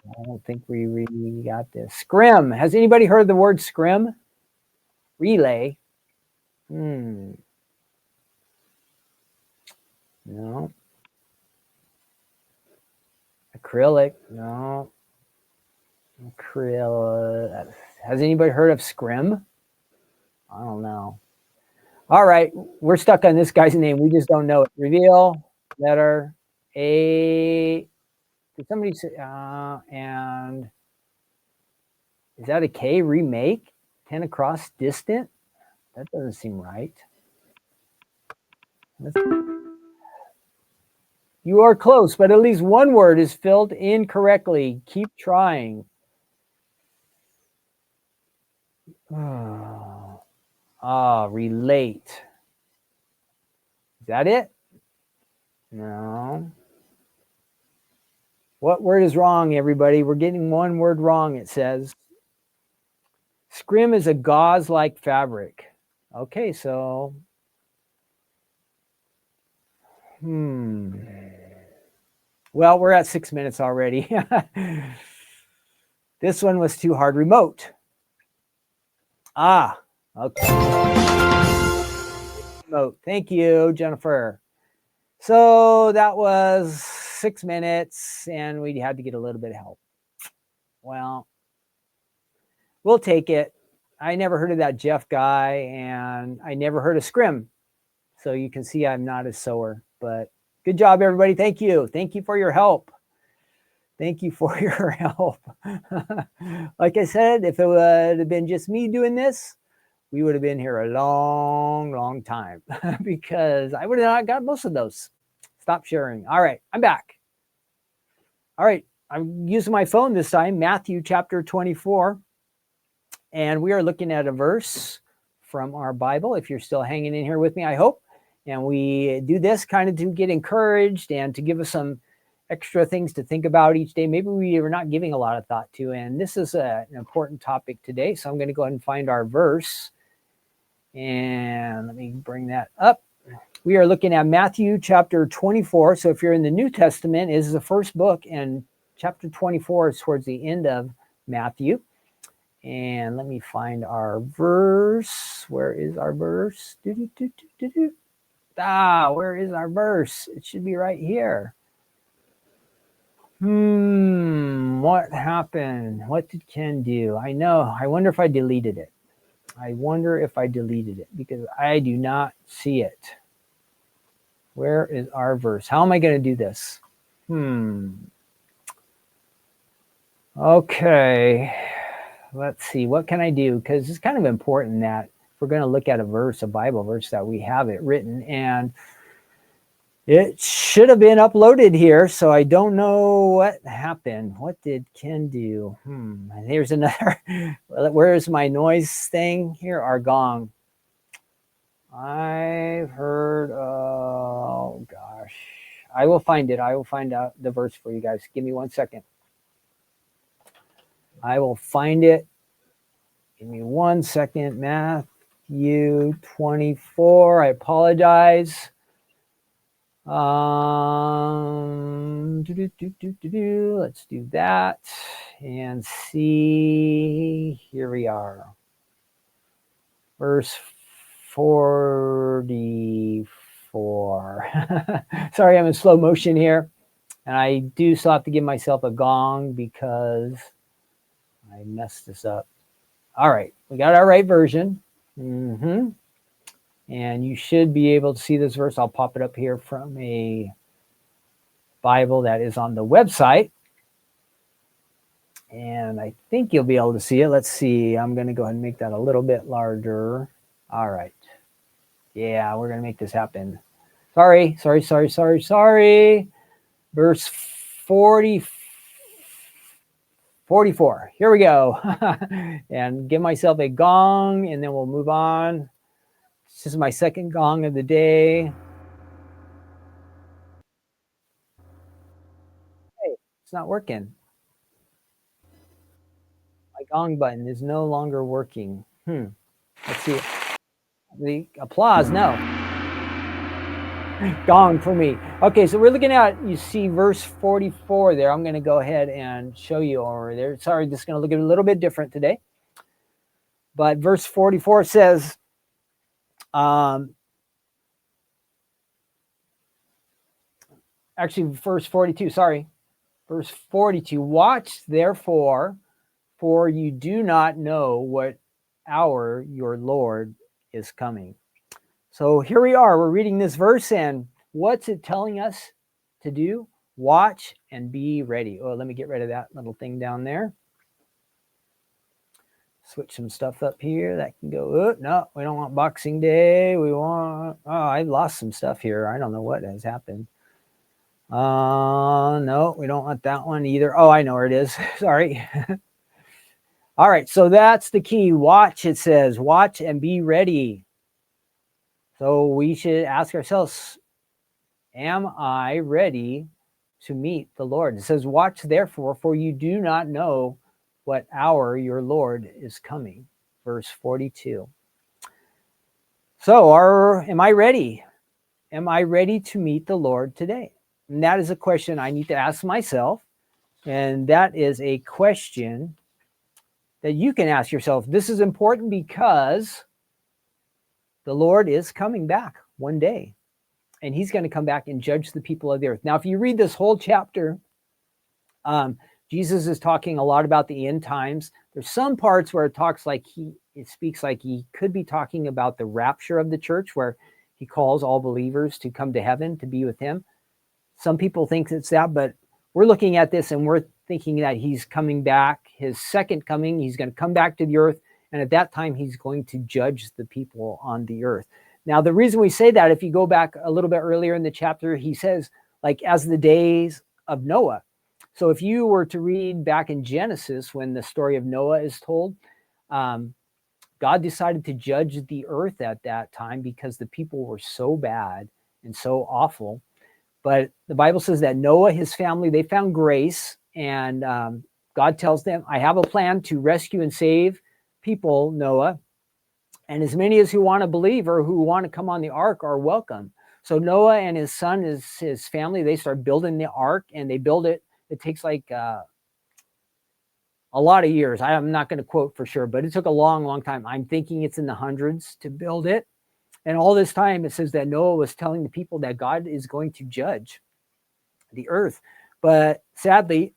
I don't think we really got this. Scrim. Has anybody heard the word scrim? Relay. No. Acrylic. No. Acrylic. Has anybody heard of scrim? I don't know. All right, we're stuck on this guy's name. We just don't know it. Reveal letter A. Did somebody say? And is that a K? Remake 10 across distant. That doesn't seem right. You are close, but at least one word is filled in correctly. Keep trying. Relate. Is that it? No. What word is wrong, everybody? We're getting one word wrong, it says. Scrim is a gauze-like fabric. Okay, so... Well, we're at 6 minutes already. This one was too hard. Remote. Okay. Remote. Thank you, Jennifer. So that was 6 minutes, and we had to get a little bit of help. Well, we'll take it. I never heard of that Jeff guy, and I never heard of scrim. So you can see I'm not a sewer, but good job, everybody. Thank you. Thank you for your help. Thank you for your help. Like I said, if it would have been just me doing this, we would have been here a long, long time because I would have not got most of those. Stop sharing. All right, I'm back. All right, I'm using my phone this time, Matthew chapter 24. And we are looking at a verse from our Bible, if you're still hanging in here with me, I hope. And we do this kind of to get encouraged and to give us some extra things to think about each day. Maybe we were not giving a lot of thought to. And this is an important topic today. So I'm going to go ahead and find our verse. And let me bring that up. We are looking at Matthew chapter 24. So if you're in the New Testament, it is the first book, and chapter 24 is towards the end of Matthew. And let me find our verse. Where is our verse? Where is our verse? It should be right here. What happened? What did Ken do? I know. I wonder if I deleted it. I wonder if I deleted it because I do not see it. Where is our verse? How am I going to do this? Okay. Let's see. What can I do? Because it's kind of important that if we're going to look at a verse, a Bible verse, that we have it written. And it should have been uploaded here, so I don't know what happened. What did Ken do? Here's another. Where's my noise thing? Here, our gong. I've heard, oh gosh. I will find it. I will find out the verse for you guys. Give me 1 second. I will find it. Give me 1 second, Matthew. Matthew 24. I apologize. Let's do that and see. Here we are. Verse 44. Sorry, I'm in slow motion here. And I do still have to give myself a gong because I messed this up. All right, we got our right version. And you should be able to see this verse. I'll pop it up here from a Bible that is on the website. And I think you'll be able to see it. Let's see. I'm going to go ahead and make that a little bit larger. All right. Yeah, we're going to make this happen. Sorry. Verse 44. Here we go. And give myself a gong, and then we'll move on. This is my second gong of the day. Hey, it's not working. My gong button is no longer working. Let's see. The applause, no. Gong for me. Okay, so we're looking at, you see verse 44 there. I'm going to go ahead and show you over there. Sorry, this is going to look a little bit different today. But verse 44 says, actually, verse 42, sorry. Verse 42, watch therefore, for you do not know what hour your Lord is coming. So here we are. We're reading this verse, and what's it telling us to do? Watch and be ready. Oh, let me get rid of that little thing down there. Switch some stuff up here. That can go. No, we don't want Boxing Day. We want. Oh, I lost some stuff here. I don't know what has happened. No, we don't want that one either. Oh, I know where it is. Sorry. All right, so that's the key. Watch, it says, watch and be ready. So we should ask ourselves, am I ready to meet the Lord? It says, watch therefore, for you do not know what hour your Lord is coming. Verse 42. So am I ready? Am I ready to meet the Lord today? And that is a question I need to ask myself. And that is a question that you can ask yourself. This is important because the Lord is coming back one day. And he's going to come back and judge the people of the earth. Now, if you read this whole chapter, Jesus is talking a lot about the end times. There's some parts where it speaks like he could be talking about the rapture of the church, where he calls all believers to come to heaven to be with him. Some people think it's that, but we're looking at this and we're thinking that he's coming back, his second coming. He's going to come back to the earth. And at that time, he's going to judge the people on the earth. Now, the reason we say that, if you go back a little bit earlier in the chapter, he says, like, as the days of Noah. So if you were to read back in Genesis, when the story of Noah is told, God decided to judge the earth at that time because the people were so bad and so awful. But the Bible says that Noah, his family, they found grace, and God tells them, I have a plan to rescue and save people, Noah, and as many as who want to believe or who want to come on the ark are welcome. So Noah and his son, his family, they start building the ark, and they build it. It takes like a lot of years. I'm not going to quote for sure, but it took a long, long time. I'm thinking it's in the hundreds to build it. And all this time, it says that Noah was telling the people that God is going to judge the earth. But sadly,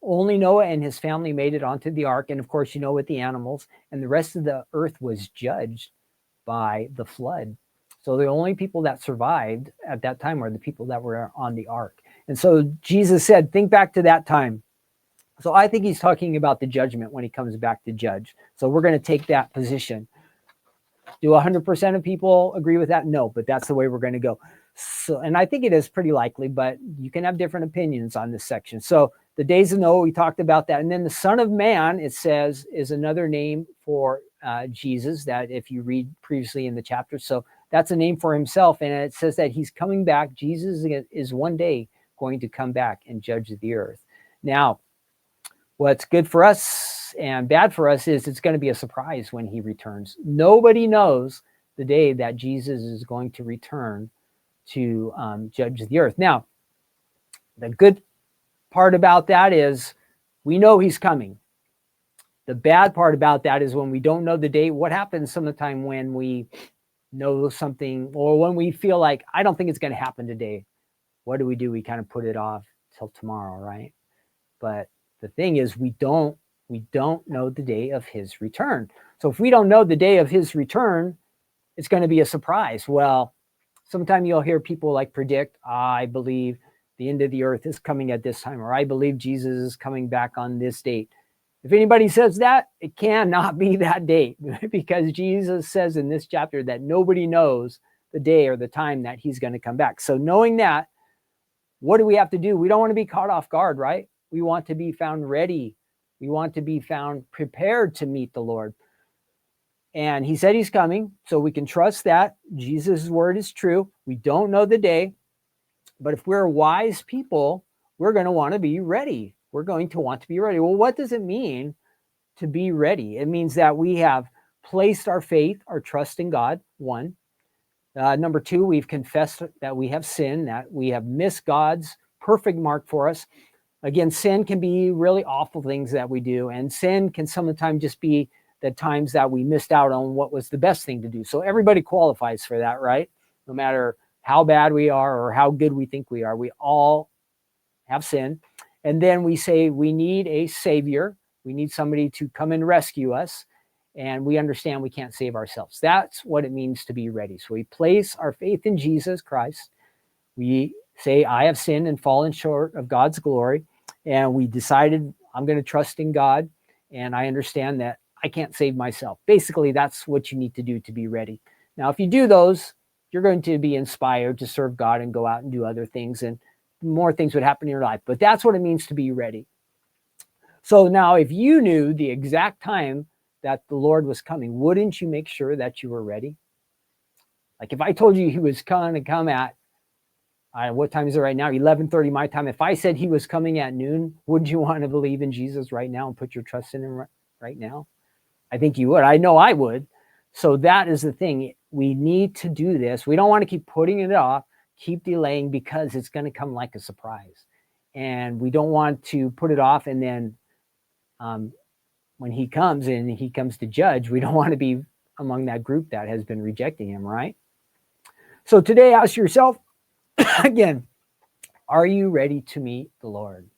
only Noah and his family made it onto the ark. And of course, with the animals, and the rest of the earth was judged by the flood. So the only people that survived at that time were the people that were on the ark. And so Jesus said, think back to that time. So I think he's talking about the judgment when he comes back to judge. So we're going to take that position. Do 100% of people agree with that? No, but that's the way we're going to go. So, and I think it is pretty likely, but you can have different opinions on this section. So the days of Noah, we talked about that. And then the Son of Man, it says, is another name for Jesus, that if you read previously in the chapter. So that's a name for himself. And it says that he's coming back. Jesus is one day going to come back and judge the earth. Now, what's good for us us and bad for us is it's going to be a surprise when he returns. Nobody knows the day that Jesus is going to return to judge the earth. Now, the good part about that is we know he's coming. The bad part about that is when we don't know the date. What happens sometime when we know something, or when we feel like, I don't think it's going to happen today? What do? We kind of put it off till tomorrow, right? But the thing is, we don't know the day of his return. So if we don't know the day of his return, it's going to be a surprise. Well, sometime you'll hear people like predict, I believe the end of the earth is coming at this time, or I believe Jesus is coming back on this date. If anybody says that, it cannot be that date, because Jesus says in this chapter that nobody knows the day or the time that he's going to come back. So knowing that, what do we have to do? We don't want to be caught off guard, right? We want to be found ready. We want to be found prepared to meet the Lord. And he said he's coming, so we can trust that Jesus' word is true. We don't know the day, but if we're wise people, we're going to want to be ready. We're going to want to be ready. Well, what does it mean to be ready? It means that we have placed our faith, our trust in God, one. Number two, we've confessed that we have sinned, that we have missed God's perfect mark for us. Again, sin can be really awful things that we do, and sin can sometimes just be the times that we missed out on what was the best thing to do. So everybody qualifies for that, right? No matter how bad we are or how good we think we are, we all have sin. And then we say we need a savior. We need somebody to come and rescue us. And we understand we can't save ourselves. That's what it means to be ready. So we place our faith in Jesus Christ. We say, I have sinned and fallen short of God's glory. And we decided I'm going to trust in God. And I understand that I can't save myself. Basically, that's what you need to do to be ready. Now, if you do those, you're going to be inspired to serve God and go out and do other things. And more things would happen in your life. But that's what it means to be ready. So now, if you knew the exact time that the Lord was coming, wouldn't you make sure that you were ready? Like if I told you he was going to come at, what time is it right now? 11:30 my time. If I said he was coming at noon, would you want to believe in Jesus right now and put your trust in him right now? I think you would. I know I would. So that is the thing. We need to do this. We don't want to keep putting it off, keep delaying, because it's going to come like a surprise. And we don't want to put it off, and then when he comes and he comes to judge, we don't want to be among that group that has been rejecting him, right? So today, ask yourself, again, are you ready to meet the Lord?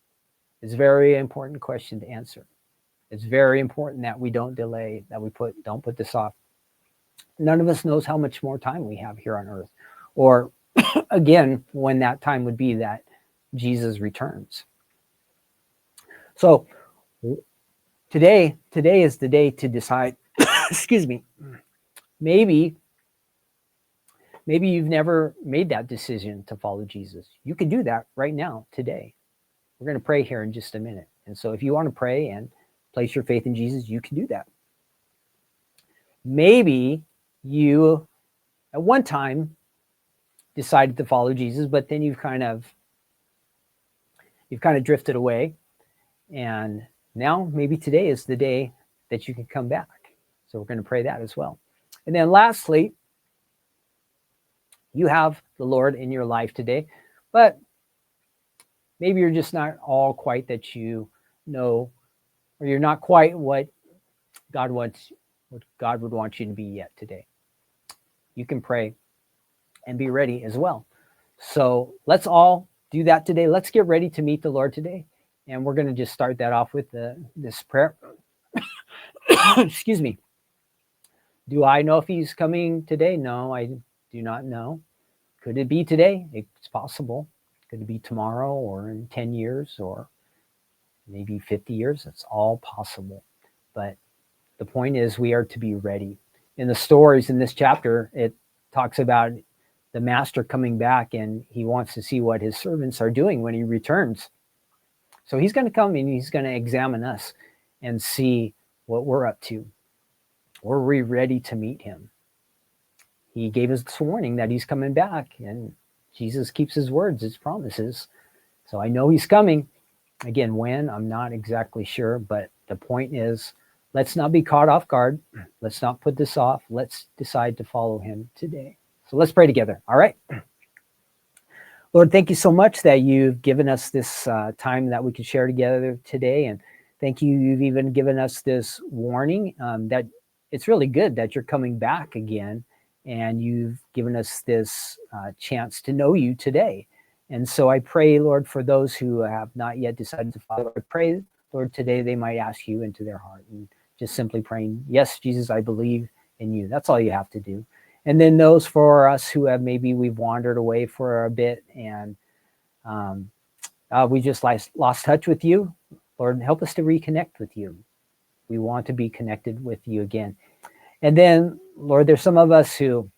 It's a very important question to answer. It's very important that we don't delay, that we don't put this off. None of us knows how much more time we have here on earth, or again, when that time would be that Jesus returns. So today is the day to decide. Excuse me. Maybe you've never made that decision to follow Jesus. You can do that right now, today. We're going to pray here in just a minute. And so if you want to pray and place your faith in Jesus, you can do that. Maybe you, at one time, decided to follow Jesus, but then you've kind of drifted away. And now maybe today is the day that you can come back. So we're going to pray that as well. And then lastly, you have the Lord in your life today, but maybe you're just not all quite that you know, or you're not quite what God would want you to be yet today. You can pray and be ready as well. So let's all do that today. Let's get ready to meet the Lord today. And we're going to just start that off with this prayer. Excuse me. Do I know if he's coming today? No, I do not know. Could it be today? It's possible. Could it be tomorrow, or in 10 years, or maybe 50 years? It's all possible. But the point is, we are to be ready. In the stories in this chapter, it talks about the master coming back, and he wants to see what his servants are doing when he returns. So he's going to come and he's going to examine us and see what we're up to. Were we ready to meet him? He gave us this warning that he's coming back, and Jesus keeps his words, his promises. So I know he's coming. Again, when, I'm not exactly sure, but The point is, let's not be caught off guard. Let's not put this off. Let's decide to follow him today. So let's pray together. All right. Lord, thank you so much that you've given us this time that we can share together today. And thank you, you've even given us this warning that it's really good that you're coming back again. And you've given us this chance to know you today. And so I pray, Lord, for those who have not yet decided to follow, I pray, Lord, today they might ask you into their heart and just simply praying, yes, Jesus, I believe in you. That's all you have to do. And then those for us who have maybe we've wandered away for a bit and we just lost touch with you. Lord, help us to reconnect with you. We want to be connected with you again. And then, Lord, there's some of us who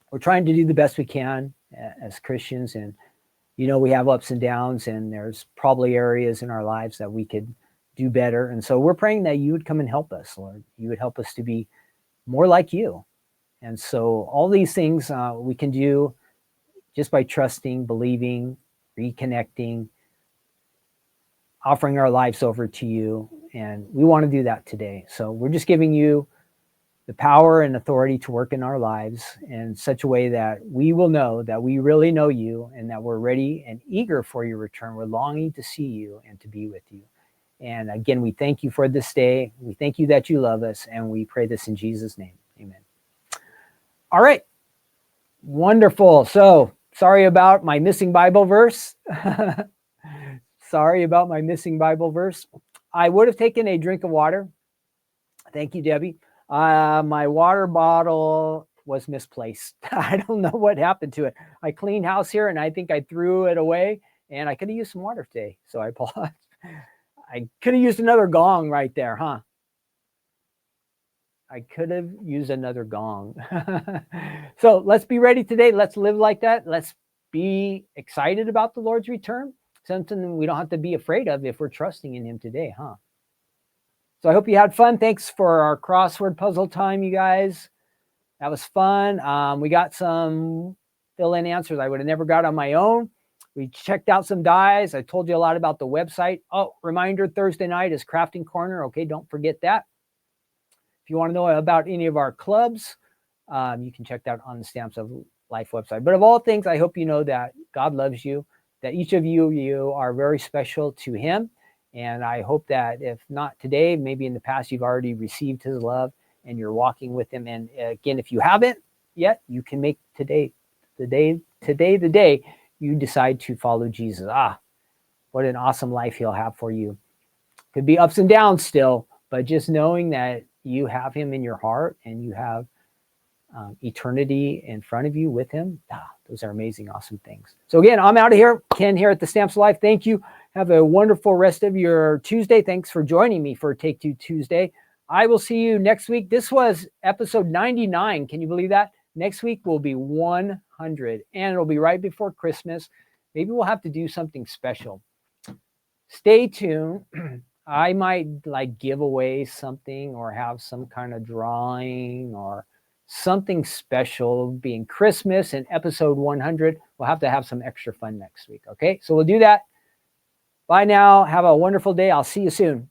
we're trying to do the best we can as Christians. And, you know, we have ups and downs, and there's probably areas in our lives that we could do better. And so we're praying that you would come and help us, Lord. You would help us to be more like you. And so all these things we can do just by trusting, believing, reconnecting, offering our lives over to you. And we want to do that today. So we're just giving you the power and authority to work in our lives in such a way that we will know that we really know you and that we're ready and eager for your return. We're longing to see you and to be with you. And again, we thank you for this day. We thank you that you love us, and we pray this in Jesus' name. Amen. All right. Wonderful. So sorry about my missing Bible verse. Sorry about my missing Bible verse. I would have taken a drink of water. Thank you, Debbie. My water bottle was misplaced. I don't know what happened to it. I cleaned house here, and I think I threw it away, and I could have used some water today. So I apologize. I could have used another gong right there, huh? I could have used another gong. So let's be ready today. Let's live like that. Let's be excited about the Lord's return. Something we don't have to be afraid of if we're trusting in him today, huh? So I hope you had fun. Thanks for our crossword puzzle time, you guys. That was fun. We got some fill-in answers I would have never got on my own. We checked out some dies. I told you a lot about the website. Oh, reminder, Thursday night is Crafting Corner. Okay, don't forget that. If you want to know about any of our clubs, you can check that on the Stamps of Life website. But of all things, I hope you know that God loves you, that each of you are very special to him. And I hope that if not today, maybe in the past, you've already received his love and you're walking with him. And again, if you haven't yet, you can make today the day you decide to follow Jesus. What an awesome life he'll have for you. Could be ups and downs still, but just knowing that you have him in your heart and you have eternity in front of you with him. Those are amazing, awesome things. So again, I'm out of here. Ken here at the Stamps of Life. Thank you. Have a wonderful rest of your Tuesday. Thanks for joining me for Take Two Tuesday. I will see you next week. This was episode 99. Can you believe that? Next week will be 100, and it'll be right before Christmas. Maybe we'll have to do something special. Stay tuned. I might give away something or have some kind of drawing or something special being Christmas and episode 100. We'll have to have some extra fun next week. Okay, so we'll do that. Bye now. Have a wonderful day. I'll see you soon.